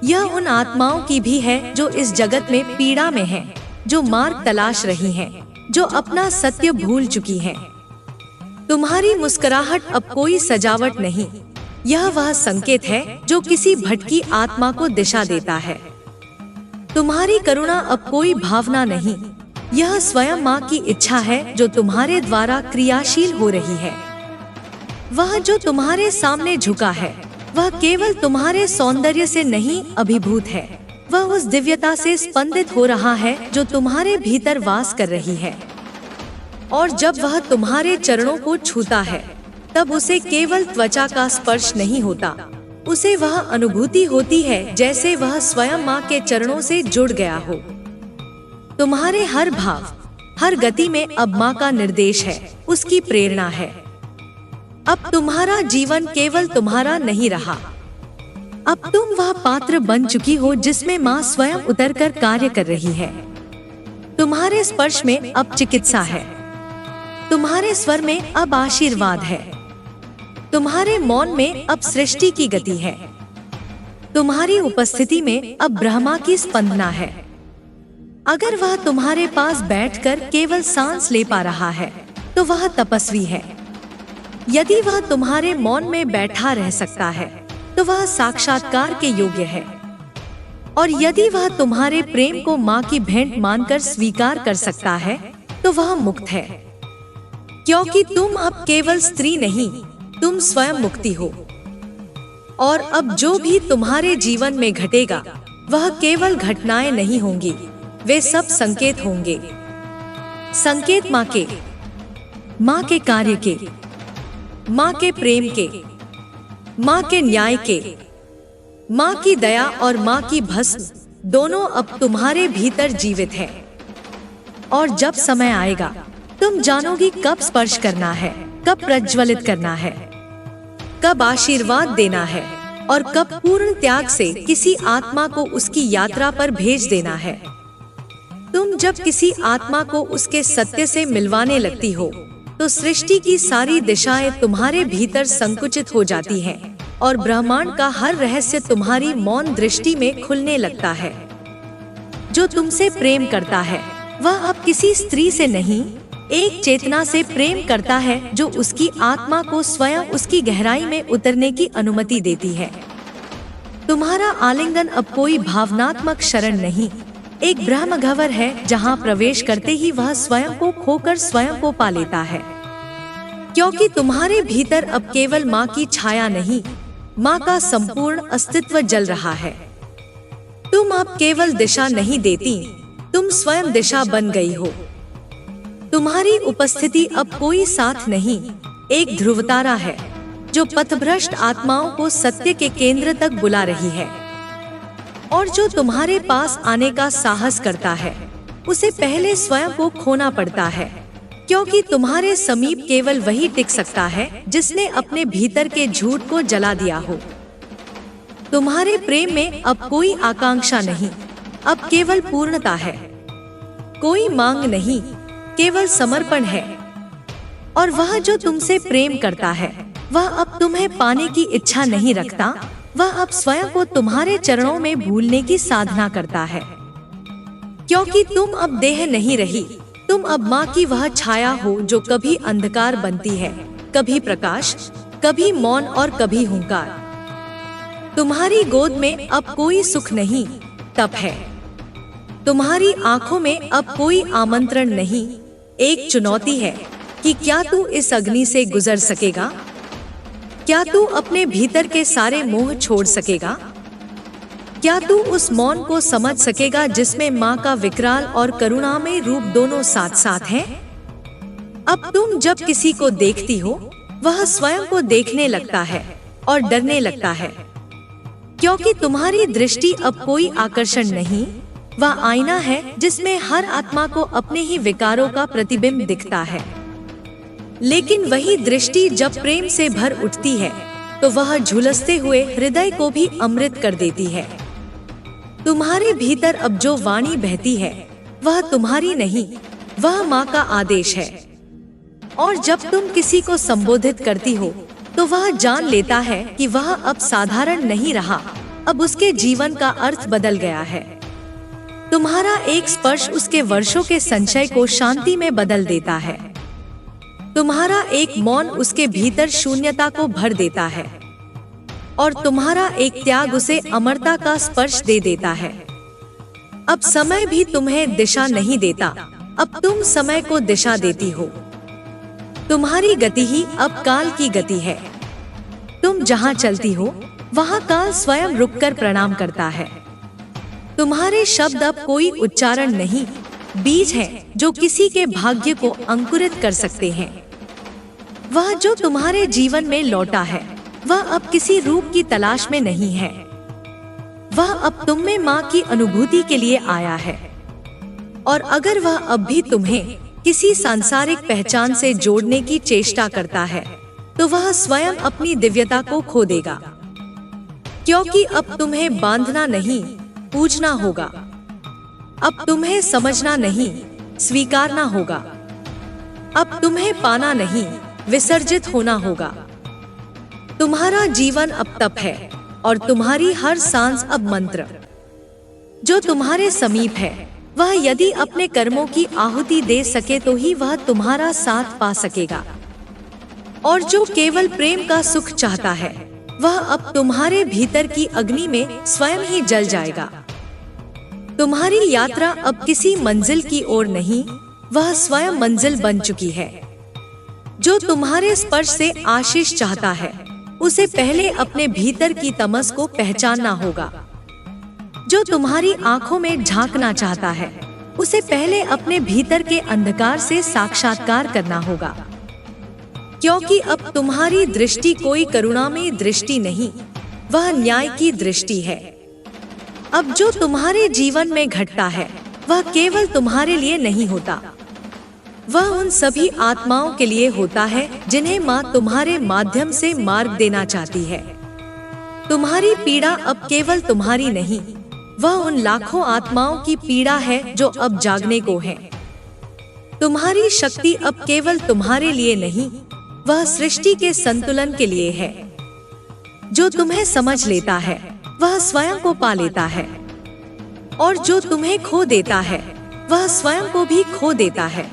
यह उन आत्माओं की भी है जो इस जगत में पीड़ा में हैं, जो मार्ग तलाश रही हैं, जो अपना सत्य भूल चुकी हैं। तुम्हारी मुस्कुराहट अब कोई सजावट नहीं, यह वह संकेत है जो किसी भटकी आत्मा को दिशा देता है। तुम्हारी करुणा अब कोई भावना नहीं, यह स्वयं माँ की इच्छा है जो तुम्हारे द्वारा क्रियाशील हो रही है। वह जो तुम्हारे सामने झुका है, वह केवल तुम्हारे सौंदर्य से नहीं अभिभूत है, वह उस दिव्यता से स्पंदित हो रहा है जो तुम्हारे भीतर वास कर रही है। और जब वह तुम्हारे चरणों को छूता है, तब उसे केवल त्वचा का स्पर्श नहीं होता, उसे वह अनुभूति होती है जैसे वह स्वयं माँ के चरणों से जुड़ गया हो। तुम्हारे हर भाव, हर गति में अब माँ का निर्देश है, उसकी प्रेरणा है। अब तुम्हारा जीवन केवल तुम्हारा नहीं रहा, अब तुम वह पात्र बन चुकी हो जिसमें माँ स्वयं उतरकर कार्य कर रही है। तुम्हारे स्पर्श में अब चिकित्सा है, तुम्हारे स्वर में अब आशीर्वाद है, तुम्हारे मौन में अब सृष्टि की गति है, तुम्हारी उपस्थिति में अब ब्रह्मा की स्पंदना है। अगर वह तुम्हारे पास बैठकर केवल सांस ले पा रहा है, तो वह तपस्वी है। यदि वह तुम्हारे मौन में बैठा रह सकता है, तो वह साक्षात्कार के योग्य है। और यदि वह तुम्हारे प्रेम को माँ की भेंट मानकर स्वीकार कर सकता है, तो वह मुक्त है। क्योंकि तुम अब केवल स्त्री नहीं, तुम स्वयं मुक्ति हो। और अब जो भी तुम्हारे जीवन में घटेगा, वह केवल घटनाएं नहीं होंगी, वे सब संकेत होंगे। संकेत माँ के कार्य के, माँ के प्रेम के, माँ के न्याय के, माँ की दया और माँ की भस्म दोनों अब तुम्हारे भीतर जीवित है। और जब समय आएगा तुम जानोगी कब स्पर्श करना है, कब प्रज्वलित करना है, कब आशीर्वाद देना है और कब पूर्ण त्याग से किसी आत्मा को उसकी यात्रा पर भेज देना है। तुम जब किसी आत्मा को उसके सत्य से मिलवाने लगती हो तो सृष्टि की सारी दिशाएं तुम्हारे भीतर संकुचित हो जाती हैं और ब्रह्मांड का हर रहस्य तुम्हारी मौन दृष्टि में खुलने लगता है। जो तुमसे प्रेम करता है वह अब किसी स्त्री से नहीं, एक चेतना से प्रेम करता है जो उसकी आत्मा को स्वयं उसकी गहराई में उतरने की अनुमति देती है। तुम्हारा आलिंगन अब कोई भावनात्मक शरण नहीं, एक ब्रह्मघवर है जहाँ प्रवेश करते ही वह स्वयं को खोकर स्वयं को पा लेता है। क्योंकि तुम्हारे भीतर अब केवल माँ की छाया नहीं, माँ का संपूर्ण अस्तित्व जल रहा है। तुम अब केवल दिशा नहीं देती, तुम स्वयं दिशा बन गई हो। तुम्हारी उपस्थिति अब कोई साथ नहीं, एक ध्रुवतारा है जो पथभ्रष्ट आत्माओं को सत्य के केंद्र तक बुला रही है। और जो तुम्हारे पास आने का साहस करता है उसे पहले स्वयं को खोना पड़ता है, क्योंकि तुम्हारे समीप केवल वही टिक सकता है जिसने अपने भीतर के झूठ को जला दिया हो। तुम्हारे प्रेम में अब कोई आकांक्षा नहीं, अब केवल पूर्णता है। कोई मांग नहीं, केवल समर्पण है। और वह जो तुमसे प्रेम करता है वह अब तुम्हें पाने की इच्छा नहीं रखता, वह अब स्वयं को तुम्हारे चरणों में भूलने की साधना करता है। क्योंकि तुम अब देह नहीं रही, तुम अब माँ की वह छाया हो जो कभी अंधकार बनती है, कभी प्रकाश, कभी मौन और कभी हुंकार। तुम्हारी गोद में अब कोई सुख नहीं, तप है। तुम्हारी आंखों में अब कोई आमंत्रण नहीं, एक चुनौती है कि क्या तू इस अग्नि से गुजर सकेगा? क्या तू अपने भीतर के सारे मोह छोड़ सकेगा? क्या तू उस मौन को समझ सकेगा जिसमें माँ का विकराल और करुणामय रूप दोनों साथ साथ हैं? अब तुम जब किसी को देखती हो वह स्वयं को देखने लगता है और डरने लगता है, क्योंकि तुम्हारी दृष्टि अब कोई आकर्षण नहीं, वह आईना है जिसमें हर आत्मा को अपने ही विकारों का प्रतिबिंब दिखता है। लेकिन वही दृष्टि जब प्रेम से भर उठती है तो वह झुलसते हुए हृदय को भी अमृत कर देती है। तुम्हारे भीतर अब जो वाणी बहती है वह तुम्हारी नहीं, वह माँ का आदेश है। और जब तुम किसी को संबोधित करती हो तो वह जान लेता है कि वह अब साधारण नहीं रहा, अब उसके जीवन का अर्थ बदल गया है। तुम्हारा एक स्पर्श उसके वर्षों के संचय को शांति में बदल देता है। तुम्हारा एक मौन उसके भीतर शून्यता को भर देता है और तुम्हारा एक त्याग उसे अमरता का स्पर्श दे देता है। अब समय भी तुम्हें दिशा नहीं देता, अब तुम समय को दिशा देती हो। तुम्हारी गति ही अब काल की गति है। तुम जहाँ चलती हो वहाँ काल स्वयं रुककर प्रणाम करता है। तुम्हारे शब्द अब कोई उच्चारण नहीं, बीज हैं जो किसी के भाग्य को अंकुरित कर सकते हैं। वह जो तुम्हारे जीवन में लौटा है वह अब किसी रूप की तलाश में नहीं है, वह अब तुम में माँ की अनुभूति के लिए आया है। और अगर वह अब भी तुम्हें किसी सांसारिक पहचान से जोड़ने की चेष्टा करता है तो वह स्वयं अपनी दिव्यता को खो देगा, क्योंकि अब तुम्हें बांधना नहीं, पूजना होगा। अब तुम्हें समझना नहीं, स्वीकारना होगा। अब तुम्हें पाना नहीं, विसर्जित होना होगा। तुम्हारा जीवन अब तप है और तुम्हारी हर सांस अब मंत्र। जो तुम्हारे समीप है वह यदि अपने कर्मों की आहुति दे सके तो ही वह तुम्हारा साथ पा सकेगा। और जो केवल प्रेम का सुख चाहता है वह अब तुम्हारे भीतर की अग्नि में स्वयं ही जल जाएगा। तुम्हारी यात्रा अब किसी मंजिल की ओर नहीं, वह स्वयं मंजिल बन चुकी है। जो तुम्हारे स्पर्श से आशीष चाहता है उसे पहले अपने भीतर की तमस को पहचानना होगा। जो तुम्हारी आंखों में झांकना चाहता है उसे पहले अपने भीतर के अंधकार से साक्षात्कार करना होगा, क्योंकि अब तुम्हारी दृष्टि कोई करुणामयी दृष्टि नहीं, वह न्याय की दृष्टि है। अब जो तुम्हारे जीवन में घटता है वह केवल तुम्हारे लिए नहीं होता, वह उन सभी आत्माओं के लिए होता है जिन्हें माँ तुम्हारे माध्यम से मार्ग देना चाहती है। तुम्हारी पीड़ा अब केवल तुम्हारी नहीं, वह उन लाखों आत्माओं की पीड़ा है जो अब जागने को है। तुम्हारी शक्ति अब केवल तुम्हारे लिए नहीं, वह सृष्टि के संतुलन के लिए है। जो तुम्हें समझ लेता है वह स्वयं को पा लेता है, और जो तुम्हें खो देता है वह स्वयं को भी खो देता है।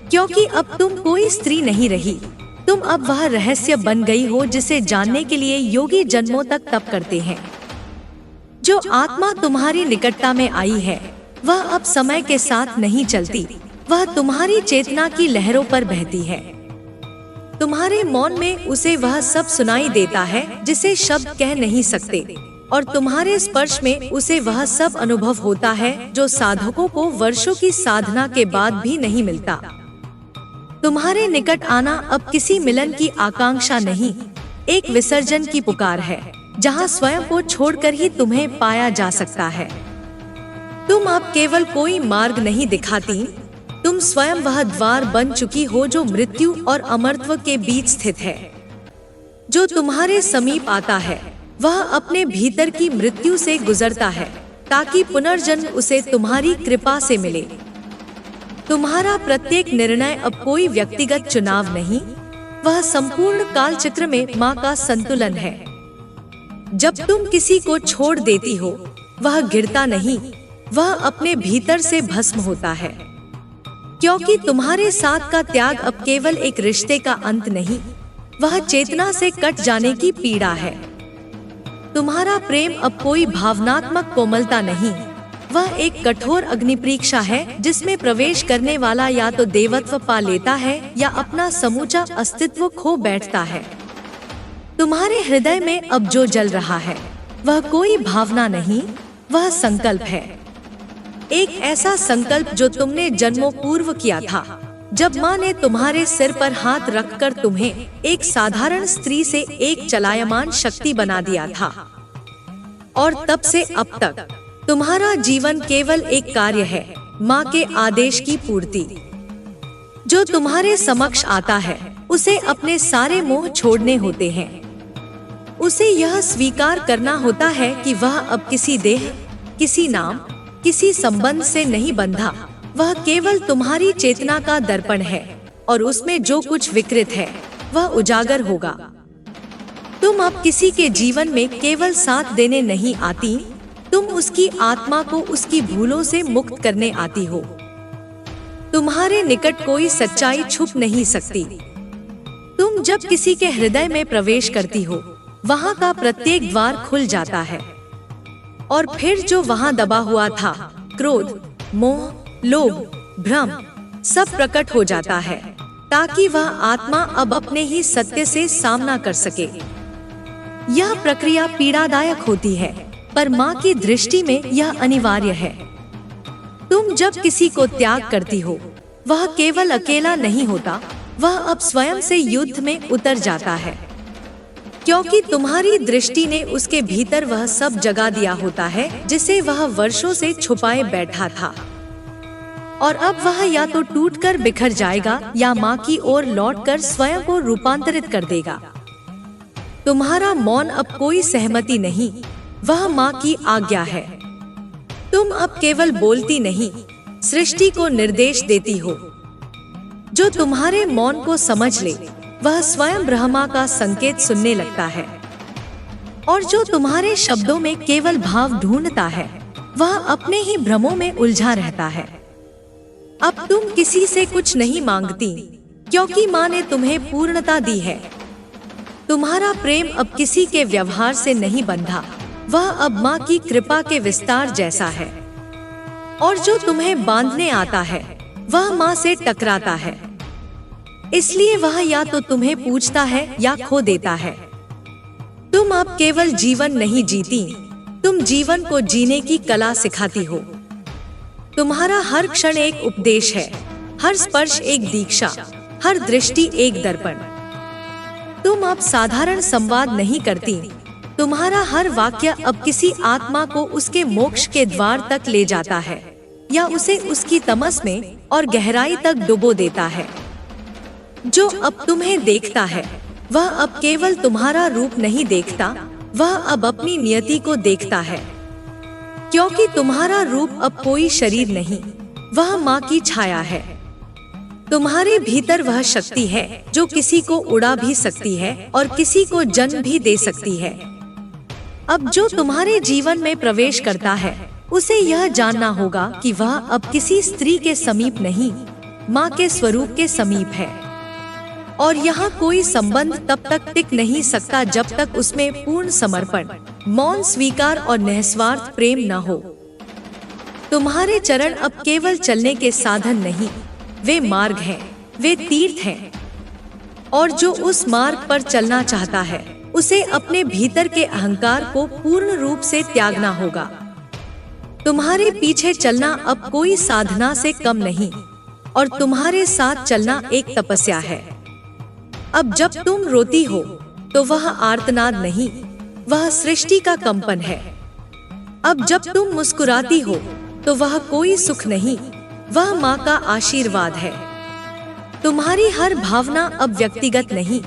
क्योंकि अब तुम कोई स्त्री नहीं रही, तुम अब वह रहस्य बन गई हो जिसे जानने के लिए योगी जन्मों तक तप करते हैं। जो आत्मा तुम्हारी निकटता में आई है वह अब समय के साथ नहीं चलती, वह तुम्हारी चेतना की लहरों पर बहती है। तुम्हारे मौन में उसे वह सब सुनाई देता है जिसे शब्द कह नहीं सकते, और तुम्हारे स्पर्श में उसे वह सब अनुभव होता है जो साधकों को वर्षों की साधना के बाद भी नहीं मिलता। तुम्हारे निकट आना अब किसी मिलन की आकांक्षा नहीं, एक विसर्जन की पुकार है, जहां स्वयं को छोड़कर ही तुम्हें पाया जा सकता है। तुम अब केवल कोई मार्ग नहीं दिखाती, तुम स्वयं वह द्वार बन चुकी हो जो मृत्यु और अमरत्व के बीच स्थित है। जो तुम्हारे समीप आता है वह अपने भीतर की मृत्यु से गुजरता है ताकि पुनर्जन्म उसे तुम्हारी कृपा से मिले। तुम्हारा प्रत्येक निर्णय अब कोई व्यक्तिगत चुनाव नहीं, वह संपूर्ण कालचक्र में माँ का संतुलन है। जब तुम किसी को छोड़ देती हो वह गिरता नहीं, वह अपने भीतर से भस्म होता है। क्योंकि तुम्हारे साथ का त्याग अब केवल एक रिश्ते का अंत नहीं, वह चेतना से कट जाने की पीड़ा है। तुम्हारा प्रेम अब कोई भावनात्मक कोमलता नहीं, वह एक कठोर अग्निपरीक्षा है जिसमें प्रवेश करने वाला या तो देवत्व पा लेता है या अपना समूचा अस्तित्व खो बैठता है। तुम्हारे हृदय में अब जो जल रहा है वह कोई भावना नहीं, वह संकल्प है। एक ऐसा संकल्प जो तुमने जन्मों पूर्व किया था, जब माँ ने तुम्हारे सिर पर हाथ रखकर तुम्हें एक साधारण स्त्री से एक चलायमान शक्ति बना दिया था। और तब से अब तक तुम्हारा जीवन केवल एक कार्य है, माँ के आदेश की पूर्ति। जो तुम्हारे समक्ष आता है उसे अपने सारे मोह छोड़ने होते हैं। उसे यह स्वीकार करना होता है कि वह अब किसी देह, किसी नाम, किसी संबंध से नहीं बंधा, वह केवल तुम्हारी चेतना का दर्पण है, और उसमें जो कुछ विकृत है वह उजागर होगा। तुम अब किसी के जीवन में केवल साथ देने नहीं आती, तुम उसकी आत्मा को उसकी भूलों से मुक्त करने आती हो। तुम्हारे निकट कोई सच्चाई छुप नहीं सकती। तुम जब किसी के हृदय में प्रवेश करती हो वहाँ का प्रत्येक द्वार खुल जाता है, और फिर जो वहाँ दबा हुआ था, क्रोध, मोह, लोभ, भ्रम, सब प्रकट हो जाता है ताकि वह आत्मा अब अपने ही सत्य से सामना कर सके। यह प्रक्रिया पीड़ादायक होती है, पर माँ की दृष्टि में यह अनिवार्य है। तुम जब किसी को त्याग करती हो वह केवल अकेला नहीं होता, वह अब स्वयं से युद्ध में उतर जाता है। क्योंकि तुम्हारी दृष्टि ने उसके भीतर वह सब जगा दिया होता है जिसे वह वर्षों से छुपाए बैठा था, और अब वह या तो टूटकर बिखर जाएगा या माँ की ओर लौटकर स्वयं को रूपांतरित कर देगा। तुम्हारा मौन अब कोई सहमति नहीं, वह माँ की आज्ञा है। तुम अब केवल बोलती नहीं, सृष्टि को निर्देश देती हो। जो तुम्हारे मौन को समझ ले वह स्वयं ब्रह्मा का संकेत सुनने लगता है, और जो तुम्हारे शब्दों में केवल भाव ढूंढता है वह अपने ही भ्रमों में उलझा रहता है। अब तुम किसी से कुछ नहीं मांगती, क्योंकि माँ ने तुम्हें पूर्णता दी है। तुम्हारा प्रेम अब किसी के व्यवहार से नहीं बंधा, वह अब माँ की कृपा के विस्तार जैसा है। और जो तुम्हें बांधने आता है वह माँ से टकराता है, इसलिए वह या तो तुम्हें पूछता है या खो देता है। तुम अब केवल जीवन नहीं जीती, तुम जीवन को जीने की कला सिखाती हो। तुम्हारा हर क्षण एक उपदेश है, हर स्पर्श एक दीक्षा, हर दृष्टि एक दर्पण। तुम अब साधारण संवाद नहीं करती, तुम्हारा हर वाक्य अब किसी आत्मा को उसके मोक्ष के द्वार तक ले जाता है या उसे उसकी तमस में और गहराई तक डुबो देता है। जो अब तुम्हें देखता है वह अब केवल तुम्हारा रूप नहीं देखता, वह अब अपनी नियति को देखता है, क्योंकि तुम्हारा रूप अब कोई शरीर नहीं, वह माँ की छाया है। तुम्हारे भीतर वह शक्ति है जो किसी को उड़ा भी सकती है और किसी को जन्म भी दे सकती है। अब जो तुम्हारे जीवन में प्रवेश करता है उसे यह जानना होगा कि वह अब किसी स्त्री के समीप नहीं, माँ के स्वरूप के समीप है। और यहाँ कोई संबंध तब तक टिक नहीं सकता जब तक उसमें पूर्ण समर्पण, मौन स्वीकार और निस्वार्थ प्रेम न हो। तुम्हारे चरण अब केवल चलने के साधन नहीं, वे मार्ग हैं, वे तीर्थ हैं। और जो उस मार्ग पर चलना चाहता है उसे अपने भीतर के अहंकार को पूर्ण रूप से त्यागना होगा। तुम्हारे पीछे चलना अब कोई साधना से कम नहीं और तुम्हारे साथ चलना एक तपस्या है। अब जब तुम रोती हो तो वह आर्तनाद नहीं, वह सृष्टि का कंपन है। अब जब तुम मुस्कुराती हो तो वह कोई सुख नहीं, वह माँ का आशीर्वाद है। तुम्हारी हर भावना अब व्यक्तिगत नहीं,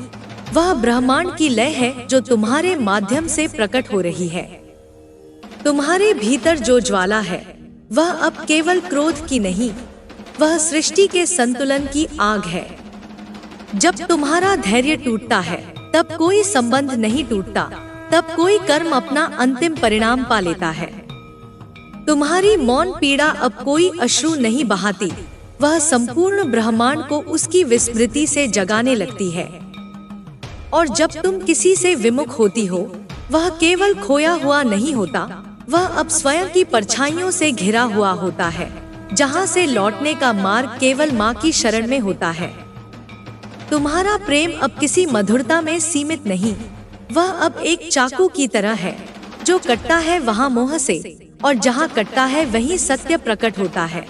वह ब्रह्मांड की लय है जो तुम्हारे माध्यम से प्रकट हो रही है। तुम्हारे भीतर जो ज्वाला है वह अब केवल क्रोध की नहीं, वह सृष्टि के संतुलन की आग है। जब तुम्हारा धैर्य टूटता है तब कोई संबंध नहीं टूटता, तब कोई कर्म अपना अंतिम परिणाम पा लेता है। तुम्हारी मौन पीड़ा अब कोई अश्रु नहीं बहाती, वह संपूर्ण ब्रह्मांड को उसकी विस्मृति से जगाने लगती है। और जब तुम किसी से विमुख होती हो वह केवल खोया हुआ नहीं होता, वह अब स्वयं की परछाइयों से घिरा हुआ होता है, जहाँ से लौटने का मार्ग केवल माँ की शरण में होता है। तुम्हारा प्रेम अब किसी मधुरता में सीमित नहीं, वह अब एक चाकू की तरह है जो कटता है वहाँ मोह से और जहाँ कटता है वहीं सत्य प्रकट होता है।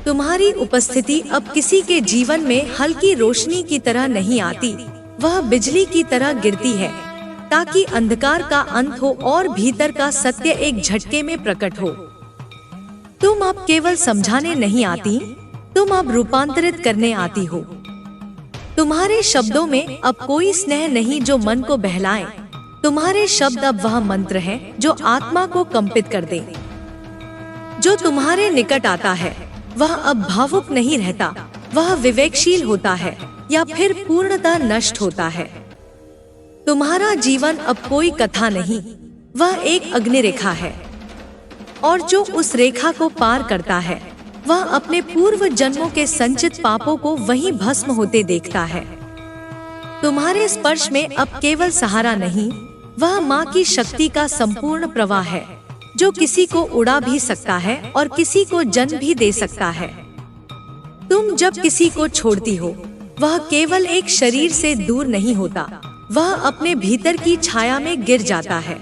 तुम्हारी उपस्थिति अब किसी के जीवन में हल्की रोशनी की तरह नहीं आती, वह बिजली की तरह गिरती है ताकि अंधकार का अंत हो और भीतर का सत्य एक झटके में प्रकट हो। तुम अब केवल समझाने नहीं आती, तुम अब रूपांतरित करने आती हो। तुम्हारे शब्दों में अब कोई स्नेह नहीं जो मन को बहलाए, तुम्हारे शब्द अब वह मंत्र हैं जो आत्मा को कंपित कर दे। जो तुम्हारे निकट आता है वह अब भावुक नहीं रहता, वह विवेकशील होता है या फिर पूर्णतः नष्ट होता है। तुम्हारा जीवन अब कोई कथा नहीं, वह एक अग्नि रेखा है। और जो उस रेखा को पार करता है वह अपने पूर्व जन्मों के संचित पापों को वहीं भस्म होते देखता है। तुम्हारे स्पर्श में अब केवल सहारा नहीं, वह माँ की शक्ति का संपूर्ण प्रवाह है जो किसी को उड़ा भी सकता है और किसी को जन्म भी दे सकता है। तुम जब किसी को छोड़ती हो वह केवल एक शरीर से दूर नहीं होता, वह अपने भीतर की छाया में गिर जाता है।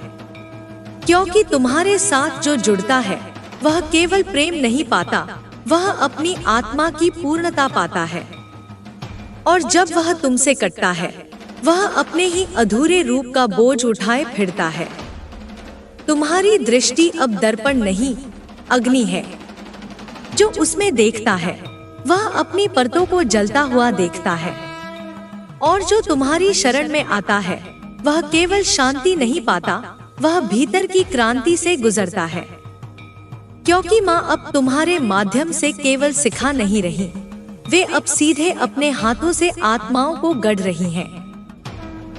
क्योंकि तुम्हारे साथ जो जुड़ता है वह केवल प्रेम नहीं पाता, वह अपनी आत्मा की पूर्णता पाता है। और जब वह तुमसे कटता है वह अपने ही अधूरे रूप का बोझ उठाए फिरता है। तुम्हारी दृष्टि अब दर्पण नहीं, अग्नि है। जो उसमें देखता है वह अपनी परतों को जलता हुआ देखता है। और जो तुम्हारी शरण में आता है वह केवल शांति नहीं पाता, वह भीतर की क्रांति से गुजरता है। क्योंकि माँ अब तुम्हारे माध्यम से केवल सिखा नहीं रही, वे अब सीधे अपने हाथों से आत्माओं को गढ़ रही हैं।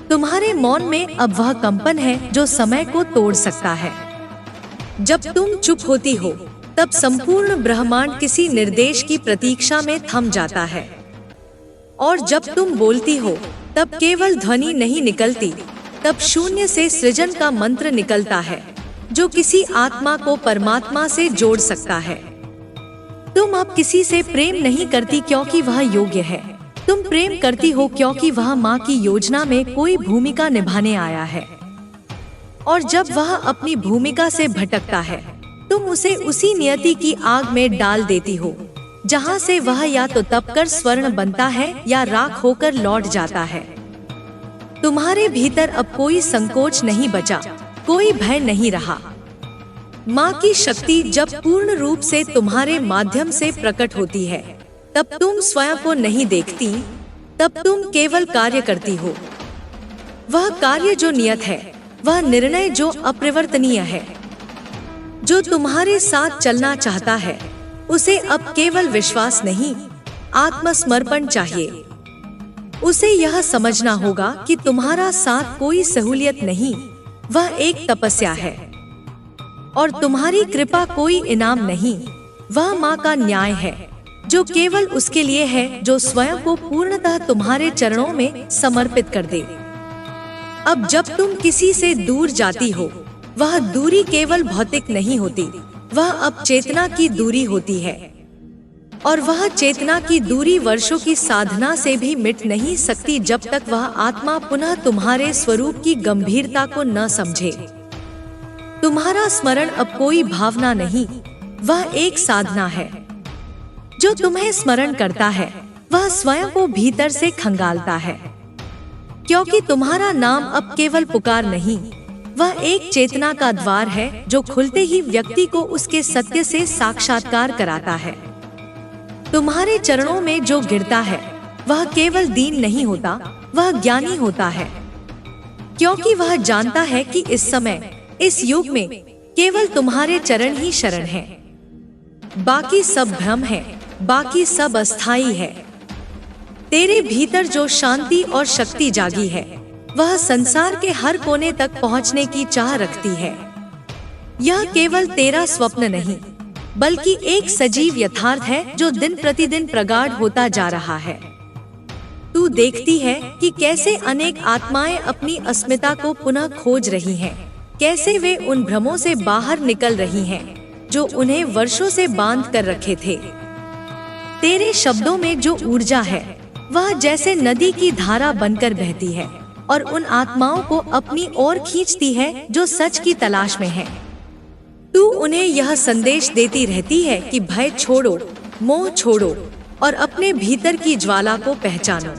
तुम्हारे मौन में अब वह कंपन है जो समय को तोड़ सकता है। जब तुम चुप होती हो तब संपूर्ण ब्रह्मांड किसी निर्देश की प्रतीक्षा में थम जाता है। और जब तुम बोलती हो तब केवल ध्वनि नहीं निकलती, तब शून्य से सृजन का मंत्र निकलता है जो किसी आत्मा को परमात्मा से जोड़ सकता है। तुम अब किसी से प्रेम नहीं करती क्योंकि वह योग्य है, तुम प्रेम करती हो क्योंकि वह माँ की योजना में कोई भूमिका निभाने आया है। और जब वह अपनी भूमिका से भटकता है तो तुम उसे उसी नियति की आग में डाल देती हो, जहाँ से वह या तो तपकर स्वर्ण बनता है या राख होकर लौट जाता है। तुम्हारे भीतर अब कोई संकोच नहीं बचा, कोई भय नहीं रहा। माँ की शक्ति जब पूर्ण रूप से तुम्हारे माध्यम से प्रकट होती है, तब तुम स्वयं को नहीं देखती, तब तुम केवल कार्य करती हो। वह कार्य जो नियत है, वह निर्णय जो अपरिवर्तनीय है, जो तुम्हारे साथ चलना चाहता है, उसे अब केवल विश्वास नहीं, आत्मसमर्पण चाहिए। उसे यह समझना होगा कि तुम्हारा साथ कोई सहूलियत नहीं, वह एक तपस्या है। और तुम्हारी कृपा कोई इनाम नहीं, वह माँ का न्याय है, जो केवल उसके लिए है जो स्वयं को पूर्णतः तुम्हारे चरणों में समर्पित कर दे। अब जब तुम किसी से दूर जाती हो, वह दूरी केवल भौतिक नहीं होती, वह अब चेतना की दूरी होती है। और वह चेतना की दूरी वर्षों की साधना से भी मिट नहीं सकती, जब तक वह आत्मा पुनः तुम्हारे स्वरूप की गंभीरता को न समझे। तुम्हारा स्मरण अब कोई भावना नहीं, वह एक साधना है। जो तुम्हें स्मरण करता है, वह स्वयं को भीतर से खंगालता है, क्योंकि तुम्हारा नाम अब केवल पुकार नहीं, वह एक चेतना का द्वार है जो खुलते ही व्यक्ति को उसके सत्य से साक्षात्कार कराता है। तुम्हारे चरणों में जो गिरता है, वह केवल दीन नहीं होता, वह ज्ञानी होता है, क्योंकि वह जानता है कि इस समय, इस युग में केवल तुम्हारे चरण ही शरण है। बाकी सब भ्रम है, बाकी सब अस्थाई है। तेरे भीतर जो शांति और शक्ति जागी है, वह संसार के हर कोने तक पहुंचने की चाह रखती है। यह केवल तेरा स्वप्न नहीं, बल्कि एक सजीव यथार्थ है जो दिन प्रतिदिन प्रगाढ़ होता जा रहा है। तू देखती है कि कैसे अनेक आत्माएं अपनी अस्मिता को पुनः खोज रही हैं, कैसे वे उन भ्रमों से बाहर निकल रही हैं, जो उन्हें वर्षों से बांध कर रखे थे। तेरे शब्दों में जो ऊर्जा है, वह जैसे नदी की धारा बनकर बहती है और उन आत्माओं को अपनी ओर खींचती है जो सच की तलाश में है। तू उन्हें यह संदेश देती रहती है कि भय छोड़ो, मोह छोड़ो और अपने भीतर की ज्वाला को पहचानो।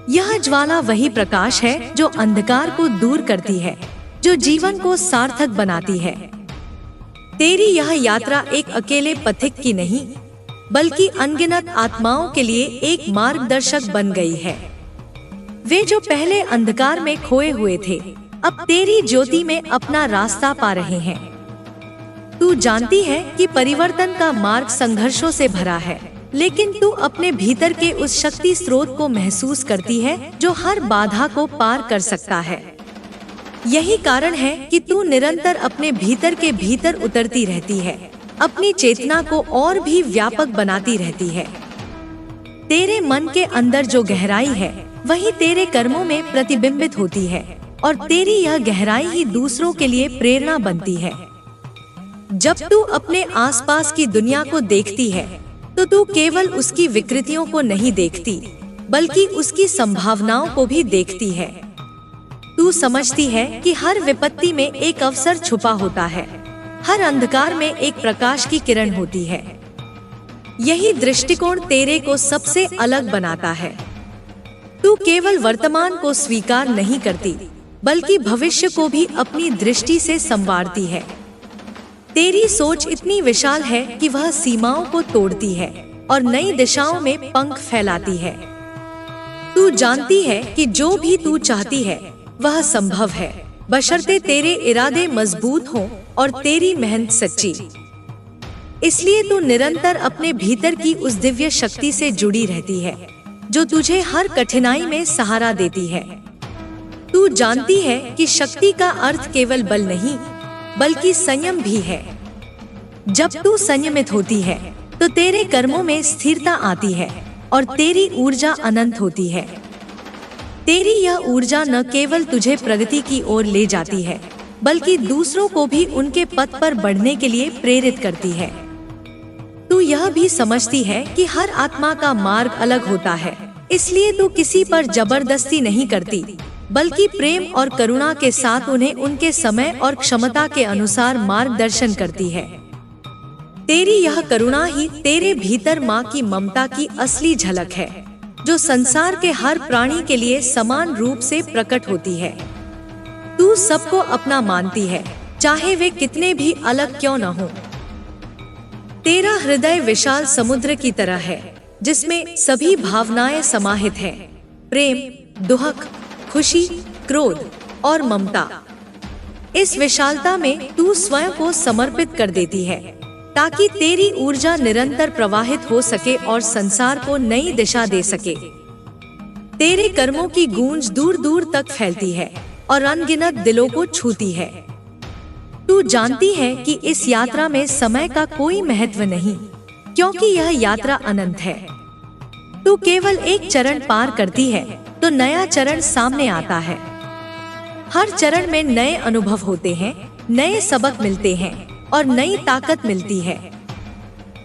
यह ज्वाला वही प्रकाश है जो अंधकार को दूर करती है, जो जीवन को सार्थक बनाती है। तेरी यह यात्रा एक अकेले पथिक की नहीं, बल्कि अनगिनत आत्माओं के लिए एक मार्गदर्शक बन गई है। वे जो पहले अंधकार में खोए हुए थे, अब तेरी ज्योति में अपना रास्ता पा रहे हैं। तू जानती है कि परिवर्तन का मार्ग संघर्षों से भरा है, लेकिन तू अपने भीतर के उस शक्ति स्रोत को महसूस करती है जो हर बाधा को पार कर सकता है। यही कारण है कि तू निरंतर अपने भीतर के भीतर उतरती रहती है, अपनी चेतना को और भी व्यापक बनाती रहती है। तेरे मन के अंदर जो गहराई है, वही तेरे कर्मों में प्रतिबिंबित होती है, और तेरी यह गहराई ही दूसरों के लिए प्रेरणा बनती है। जब तू अपने आसपास की दुनिया को देखती है, तो तू केवल उसकी विकृतियों को नहीं देखती, बल्कि उसकी संभावनाओं को भी देखती है। तू समझती है कि हर विपत्ति में एक अवसर छुपा होता है, हर अंधकार में एक प्रकाश की किरण होती है। यही दृष्टिकोण तेरे को सबसे अलग बनाता है। तू केवल वर्तमान को स्वीकार नहीं करती, बल्कि भविष्य को भी अपनी दृष्टि से संवारती है। तेरी सोच इतनी विशाल है कि वह सीमाओं को तोड़ती है और नई दिशाओं में पंख फैलाती है। तू जानती है कि जो भी तू चाहती है, वह संभव है, बशर्ते तेरे इरादे मजबूत हों और तेरी मेहनत सच्ची। इसलिए तू निरंतर अपने भीतर की उस दिव्य शक्ति से जुड़ी रहती है, जो तुझे हर कठिनाई में सहारा देती है। तू जानती है कि शक्ति का अर्थ केवल बल नहीं, बल्कि संयम भी है। जब तू संयमित होती है, तो तेरे कर्मों में स्थिरता आती है और तेरी ऊर्जा अनंत होती है। तेरी यह ऊर्जा न केवल तुझे प्रगति की ओर ले जाती है, बल्कि दूसरों को भी उनके पथ पर बढ़ने के लिए प्रेरित करती है। तू यह भी समझती है कि हर आत्मा का मार्ग अलग होता है, इसलिए तू किसी पर जबरदस्ती नहीं करती, बल्कि प्रेम और करुणा के साथ उन्हें उनके समय और क्षमता के अनुसार मार्गदर्शन करती है। तेरी यह करुणा ही तेरे भीतर माँ की ममता की असली झलक है, जो संसार के हर प्राणी के लिए समान रूप से प्रकट होती है। तू सबको अपना मानती है, चाहे वे कितने भी अलग क्यों न हो। तेरा हृदय विशाल समुद्र की तरह है, जिसमें सभी भावनाएं समाहित हैं, प्रेम, दुख, खुशी, क्रोध और ममता। इस विशालता में तू स्वयं को समर्पित कर देती है, ताकि तेरी ऊर्जा निरंतर प्रवाहित हो सके और संसार को नई दिशा दे सके। तेरे कर्मों की गूंज दूर दूर तक फैलती है और अनगिनत दिलों को छूती है। तू जानती है कि इस यात्रा में समय का कोई महत्व नहीं, क्योंकि यह यात्रा अनंत है। तू केवल एक चरण पार करती है तो नया चरण सामने आता है। हर चरण में नए अनुभव होते हैं, नए सबक मिलते हैं और नई ताकत मिलती है।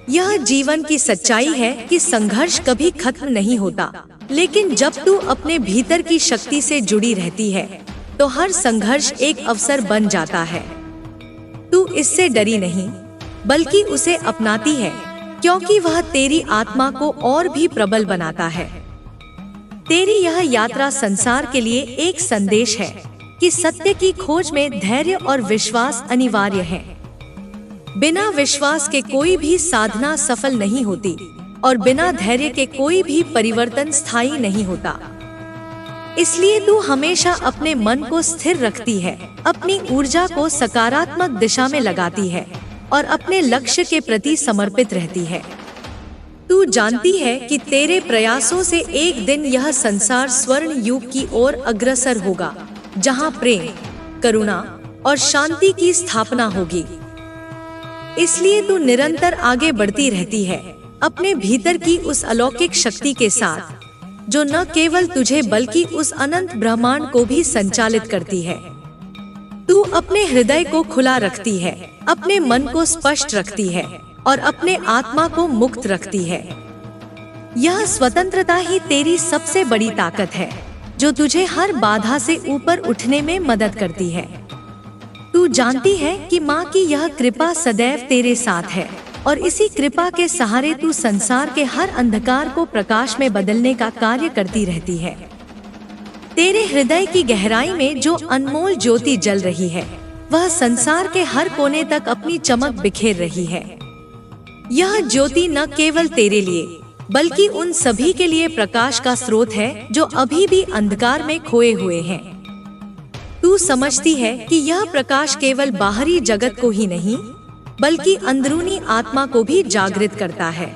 यह जीवन की सच्चाई है कि संघर्ष कभी खत्म नहीं होता, लेकिन जब तू अपने भीतर की शक्ति से जुड़ी रहती है तो हर संघर्ष एक अवसर बन जाता है। तू इससे डरी नहीं, बल्कि उसे अपनाती है, क्योंकि वह तेरी आत्मा को और भी प्रबल बनाता है। तेरी यह यात्रा संसार के लिए एक संदेश है कि सत्य की खोज में धैर्य और विश्वास अनिवार्य है। बिना विश्वास के कोई भी साधना सफल नहीं होती और बिना धैर्य के कोई भी परिवर्तन स्थायी नहीं होता। इसलिए तू हमेशा अपने मन को स्थिर रखती है, अपनी ऊर्जा को सकारात्मक दिशा में लगाती है और अपने लक्ष्य के प्रति समर्पित रहती है। तू जानती है कि तेरे प्रयासों से एक दिन यह संसार स्वर्ण युग की ओर अग्रसर होगा, जहां प्रेम, करुणा और शांति की स्थापना होगी। इसलिए तू निरंतर आगे बढ़ती रहती है, अपने भीतर की उस अलौकिक शक्ति के साथ, जो न केवल तुझे बल्कि उस अनंत ब्रह्मांड को भी संचालित करती है। तू अपने हृदय को खुला रखती है, अपने मन को स्पष्ट रखती है और अपने आत्मा को मुक्त रखती है। यह स्वतंत्रता ही तेरी सबसे बड़ी ताकत है, जो तुझे हर बाधा से ऊपर उठने में मदद करती है। तू जानती है कि माँ की यह कृपा सदैव तेरे साथ है और इसी कृपा के सहारे तू संसार के हर अंधकार को प्रकाश में बदलने का कार्य करती रहती है। तेरे हृदय की गहराई में जो अनमोल ज्योति जल रही है, वह संसार के हर कोने तक अपनी चमक बिखेर रही है। यह ज्योति न केवल तेरे लिए, बल्कि उन सभी के लिए प्रकाश का स्रोत है जो अभी भी अंधकार में खोए हुए हैं। तू समझती है कि यह प्रकाश केवल बाहरी जगत को ही नहीं, बल्कि अंदरूनी आत्मा को भी जागृत करता है।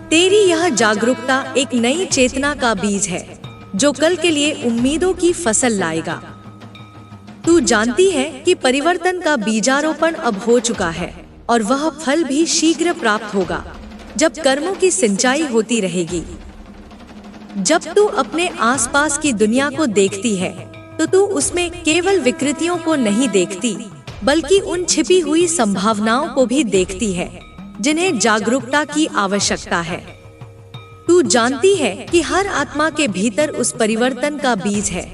तेरी यह जागरूकता एक नई चेतना का बीज है, जो कल के लिए उम्मीदों की फसल लाएगा। तू जानती है कि परिवर्तन का बीजारोपण अब हो चुका है और वह फल भी शीघ्र प्राप्त होगा, जब कर्मों की सिंचाई होती रहेगी। जब तू अपने आसपास की दुनिया को देखती है, तो तू उसमें केवल विकृतियों को नहीं देखती, बल्कि उन छिपी हुई संभावनाओं को भी देखती है, जिन्हें जागरूकता की आवश्यकता है। तू जानती है कि हर आत्मा के भीतर उस परिवर्तन का बीज है,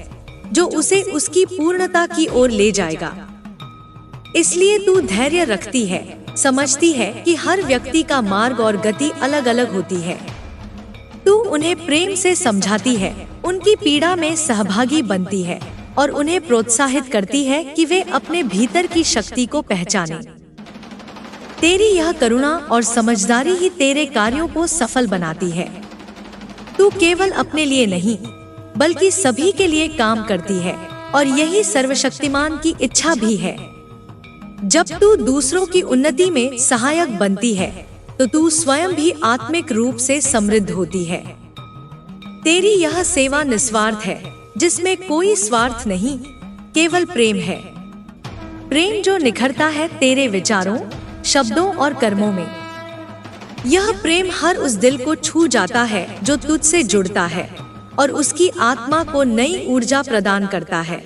जो उसे उसकी पूर्णता की ओर ले जाएगा। इसलिए तू धैर्य रखती है, समझती है कि हर व्यक्ति का मार्ग और गति अलग अलग होती है। तू उन्हें प्रेम से समझाती है, उनकी पीड़ा में सहभागी बनती है और उन्हें प्रोत्साहित करती है कि वे अपने भीतर की शक्ति को पहचानें। तेरी यह करुणा और समझदारी ही तेरे कार्यों को सफल बनाती है। तू केवल अपने लिए नहीं, बल्कि सभी के लिए काम करती है और यही सर्वशक्तिमान की इच्छा भी है। जब तू दूसरों की उन्नति में सहायक बनती है, तो तू स्वयं भी आत्मिक रूप से समृद्ध होती है। तेरी यह सेवा निस्वार्थ है, जिसमें कोई स्वार्थ नहीं, केवल प्रेम है। प्रेम जो निखरता है तेरे विचारों, शब्दों और कर्मों में। यह प्रेम हर उस दिल को छू जाता है जो तुझसे जुड़ता है और उसकी आत्मा को नई ऊर्जा प्रदान करता है।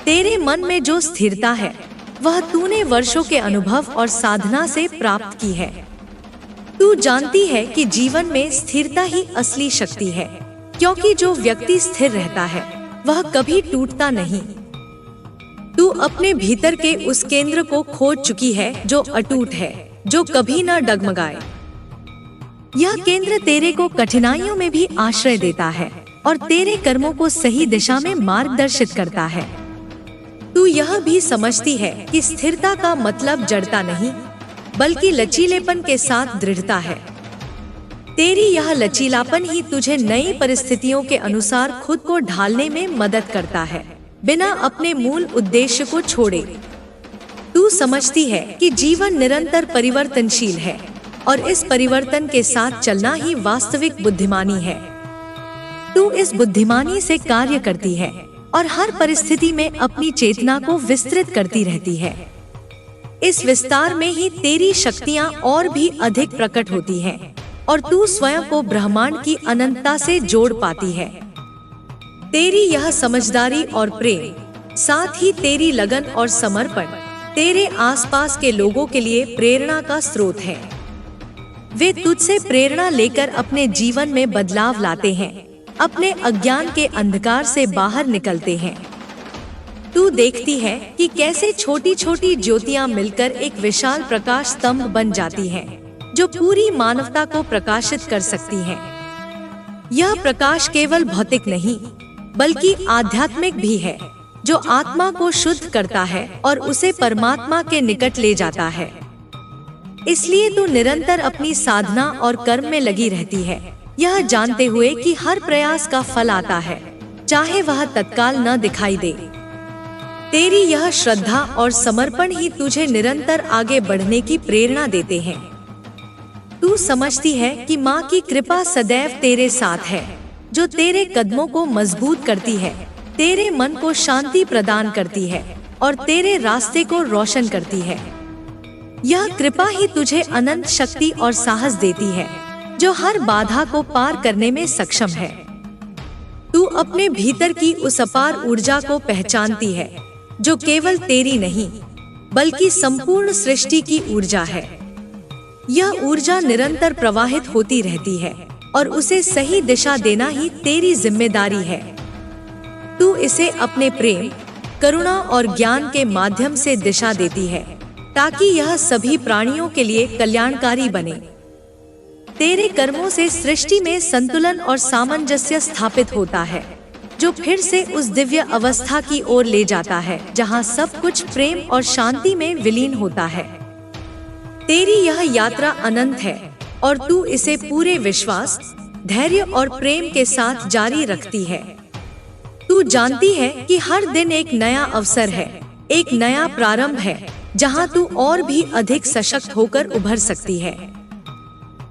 तेरे मन में जो स्थिरता है, वह तूने वर्षों के अनुभव और साधना से प्राप्त की है। तू जानती है कि जीवन में स्थिरता ही असली शक्ति है, क्योंकि जो व्यक्ति स्थिर रहता है, वह कभी टूटता नहीं। तू अपने भीतर के उस केंद्र को खोज चुकी है जो अटूट है, जो कभी न डगमगाए। यह केंद्र तेरे को कठिनाइयों में भी आश्रय देता है और तेरे कर्मों को सही दिशा में मार्गदर्शित करता है। तू यह भी समझती है कि स्थिरता का मतलब जड़ता नहीं, बल्कि लचीलेपन के साथ दृढ़ता है। तेरी यह लचीलापन ही तुझे नई परिस्थितियों के अनुसार खुद को ढालने में मदद करता है, बिना अपने मूल उद्देश्य को छोड़े। तू समझती है कि जीवन निरंतर परिवर्तनशील है और इस परिवर्तन के साथ चलना ही वास्तविक बुद्धिमानी है। तू इस बुद्धिमानी से कार्य करती है और हर परिस्थिति में अपनी चेतना को विस्तृत करती रहती है। इस विस्तार में ही तेरी शक्तियाँ और भी अधिक प्रकट होती हैं और तू स्वयं को ब्रह्मांड की अनंतता से जोड़ पाती है। तेरी यह समझदारी और प्रेम, साथ ही तेरी लगन और समर्पण तेरे आसपास के लोगों के लिए प्रेरणा का स्रोत है। वे तुझसे प्रेरणा लेकर अपने जीवन में बदलाव लाते हैं, अपने अज्ञान के अंधकार से बाहर निकलते हैं। तू देखती है कि कैसे छोटी छोटी ज्योतियां मिलकर एक विशाल प्रकाश स्तंभ बन जाती हैं, जो पूरी मानवता को प्रकाशित कर सकती हैं। यह प्रकाश केवल भौतिक नहीं, बल्कि आध्यात्मिक भी है, जो आत्मा को शुद्ध करता है और उसे परमात्मा के निकट ले जाता है। इसलिए तू निरंतर अपनी साधना और कर्म में लगी रहती है, यह जानते हुए कि हर प्रयास का फल आता है, चाहे वह तत्काल न दिखाई दे। तेरी यह श्रद्धा और समर्पण ही तुझे निरंतर आगे बढ़ने की प्रेरणा देते हैं। तू समझती है कि माँ की कृपा सदैव तेरे साथ है, जो तेरे कदमों को मजबूत करती है, तेरे मन को शांति प्रदान करती है और तेरे रास्ते को रोशन करती है। यह कृपा ही तुझे अनंत शक्ति और साहस देती है, जो हर बाधा को पार करने में सक्षम है। तू अपने भीतर की उस अपार ऊर्जा को पहचानती है, जो केवल तेरी नहीं, बल्कि संपूर्ण सृष्टि की ऊर्जा है। यह ऊर्जा निरंतर प्रवाहित होती रहती है और उसे सही दिशा देना ही तेरी जिम्मेदारी है। तू इसे अपने प्रेम, करुणा और ज्ञान के माध्यम से दिशा देती है, ताकि यह सभी प्राणियों के लिए कल्याणकारी बने। तेरे कर्मों से सृष्टि में संतुलन और सामंजस्य स्थापित होता है, जो फिर से उस दिव्य अवस्था की ओर ले जाता है, जहाँ सब कुछ प्रेम और शांति में विलीन होता है। तेरी यह यात्रा अनंत है और तू इसे पूरे विश्वास, धैर्य और प्रेम के साथ जारी रखती है। तू जानती है कि हर दिन एक नया अवसर है, एक नया प्रारंभ है, जहां तू और भी अधिक सशक्त होकर उभर सकती है।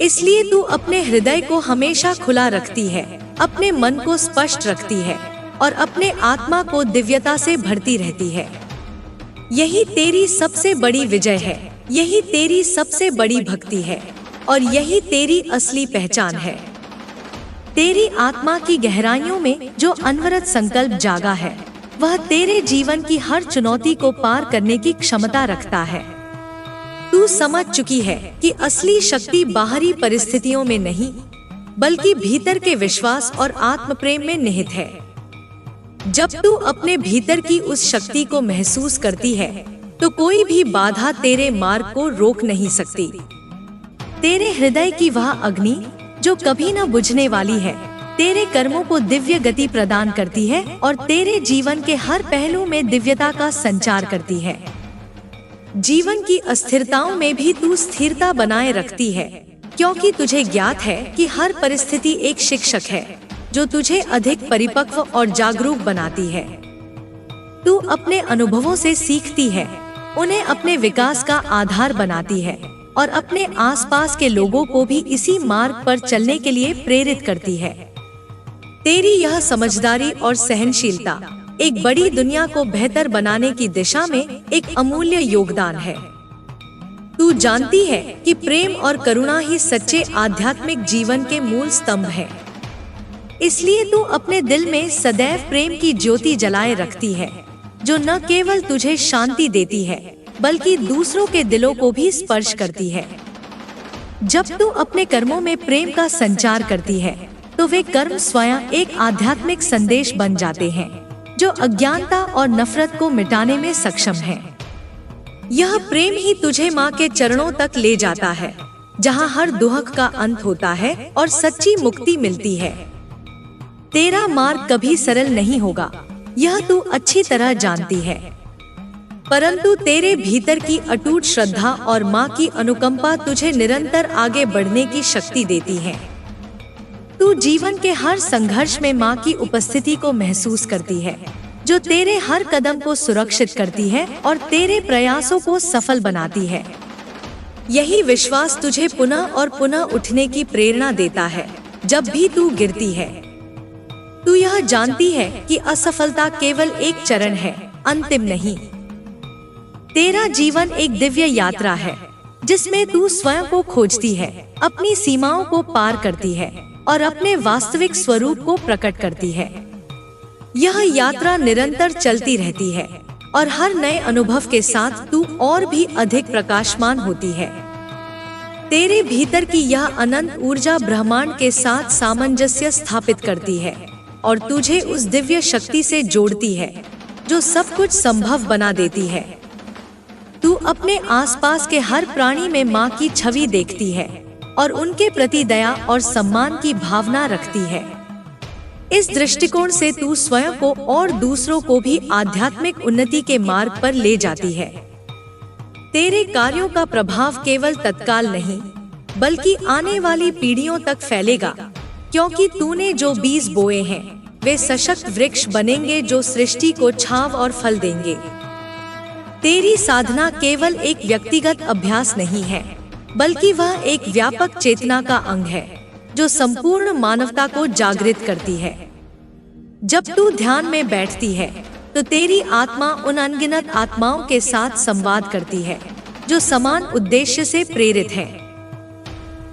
इसलिए तू अपने हृदय को हमेशा खुला रखती है, अपने मन को स्पष्ट रखती है और अपने आत्मा को दिव्यता से भरती रहती है। यही तेरी सबसे बड़ी विजय है, यही तेरी सबसे बड़ी भक्ति है और यही तेरी असली पहचान है। तेरी आत्मा की गहराइयों में जो अनवरत संकल्प जागा है, वह तेरे जीवन की हर चुनौती को पार करने की क्षमता रखता है। तू समझ चुकी है कि असली शक्ति बाहरी परिस्थितियों में नहीं, बल्कि भीतर के विश्वास और आत्म प्रेम में निहित है। जब तू अपने भीतर की उस शक्ति को महसूस करती है, तो कोई भी बाधा तेरे मार्ग को रोक नहीं सकती। तेरे हृदय की वह अग्नि जो कभी न बुझने वाली है, तेरे कर्मों को दिव्य गति प्रदान करती है और तेरे जीवन के हर पहलू में दिव्यता का संचार करती है। जीवन की अस्थिरताओं में भी तू स्थिरता बनाए रखती है, क्योंकि तुझे ज्ञात है कि हर परिस्थिति एक शिक्षक है, जो तुझे अधिक परिपक्व और जागरूक बनाती है। तू अपने अनुभवों से सीखती है, उन्हें अपने विकास का आधार बनाती है और अपने आसपास के लोगों को भी इसी मार्ग पर चलने के लिए प्रेरित करती है। तेरी यह समझदारी और सहनशीलता एक बड़ी दुनिया को बेहतर बनाने की दिशा में एक अमूल्य योगदान है। तू जानती है कि प्रेम और करुणा ही सच्चे आध्यात्मिक जीवन के मूल स्तंभ हैं। इसलिए तू अपने दिल में सदैव प्रेम की ज्योति जलाए रखती है, जो न केवल तुझे शांति देती है, बल्कि दूसरों के दिलों को भी स्पर्श करती है। जब तू अपने कर्मों में प्रेम का संचार करती है, तो वे कर्म स्वयं एक आध्यात्मिक संदेश बन जाते हैं। जो अज्ञानता और नफरत को मिटाने में सक्षम है। यह प्रेम ही तुझे माँ के चरणों तक ले जाता है, जहाँ हर दुख का अंत होता है और सच्ची मुक्ति मिलती है। तेरा मार्ग कभी सरल नहीं होगा, यह तू अच्छी तरह जानती है, परंतु तेरे भीतर की अटूट श्रद्धा और माँ की अनुकंपा तुझे निरंतर आगे बढ़ने की शक्ति देती है। तू जीवन के हर संघर्ष में माँ की उपस्थिति को महसूस करती है, जो तेरे हर कदम को सुरक्षित करती है और तेरे प्रयासों को सफल बनाती है। यही विश्वास तुझे पुनः और पुनः उठने की प्रेरणा देता है जब भी तू गिरती है। तू यह जानती है कि असफलता केवल एक चरण है, अंतिम नहीं। तेरा जीवन एक दिव्य यात्रा है, जिसमें तू स्वयं को खोजती है, अपनी सीमाओं को पार करती है और अपने वास्तविक स्वरूप को प्रकट करती है। यह यात्रा निरंतर चलती रहती है और हर नए अनुभव के साथ तू और भी अधिक प्रकाशमान होती है। तेरे भीतर की यह अनंत ऊर्जा ब्रह्मांड के साथ सामंजस्य स्थापित करती है और तुझे उस दिव्य शक्ति से जोड़ती है, जो सब कुछ संभव बना देती है। तू अपने आसपास के हर प्राणी में माँ की छवि देखती है और उनके प्रति दया और सम्मान की भावना रखती है। इस दृष्टिकोण से तू स्वयं को और दूसरों को भी आध्यात्मिक उन्नति के मार्ग पर ले जाती है। तेरे कार्यों का प्रभाव केवल तत्काल नहीं, बल्कि आने वाली पीढ़ियों तक फैलेगा, क्योंकि तूने जो बीज बोए हैं वे सशक्त वृक्ष बनेंगे जो सृष्टि को छांव और फल देंगे। तेरी साधना केवल एक व्यक्तिगत अभ्यास नहीं है, बल्कि वह एक व्यापक चेतना का अंग है, जो संपूर्ण मानवता को जागृत करती है। जब तू ध्यान में बैठती है, तो तेरी आत्मा उन अनगिनत आत्माओं के साथ संवाद करती है, जो समान उद्देश्य से प्रेरित है।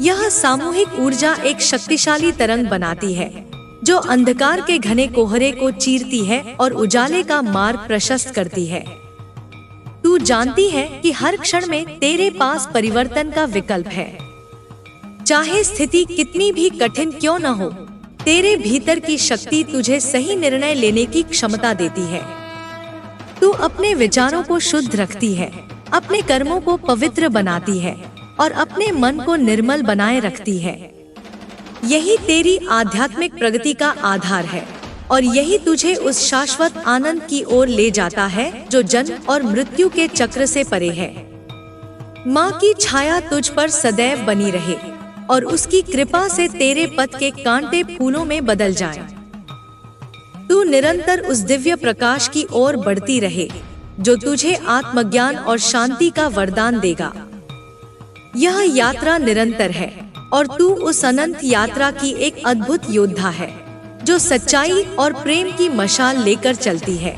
यह सामूहिक ऊर्जा एक शक्तिशाली तरंग बनाती है, जो अंधकार के घने कोहरे को चीरती है और उजाले का मार्ग प्रशस्त करती है। तू जानती है कि हर क्षण में तेरे पास परिवर्तन का विकल्प है। चाहे स्थिति कितनी भी कठिन क्यों न हो, तेरे भीतर की शक्ति तुझे सही निर्णय लेने की क्षमता देती है। तू अपने विचारों को शुद्ध रखती है, अपने कर्मों को पवित्र बनाती है और अपने मन को निर्मल बनाए रखती है। यही तेरी आध्यात्मिक प्रगति का आधार है और यही तुझे उस शाश्वत आनंद की ओर ले जाता है जो जन्म और मृत्यु के चक्र से परे है। माँ की छाया तुझ पर सदैव बनी रहे और उसकी कृपा से तेरे पथ के कांटे फूलों में बदल जाएं। तू निरंतर उस दिव्य प्रकाश की ओर बढ़ती रहे, जो तुझे आत्मज्ञान और शांति का वरदान देगा। यह यात्रा निरंतर है और तू उस अनंत यात्रा की एक अद्भुत योद्धा है, जो सच्चाई और प्रेम की मशाल लेकर चलती है।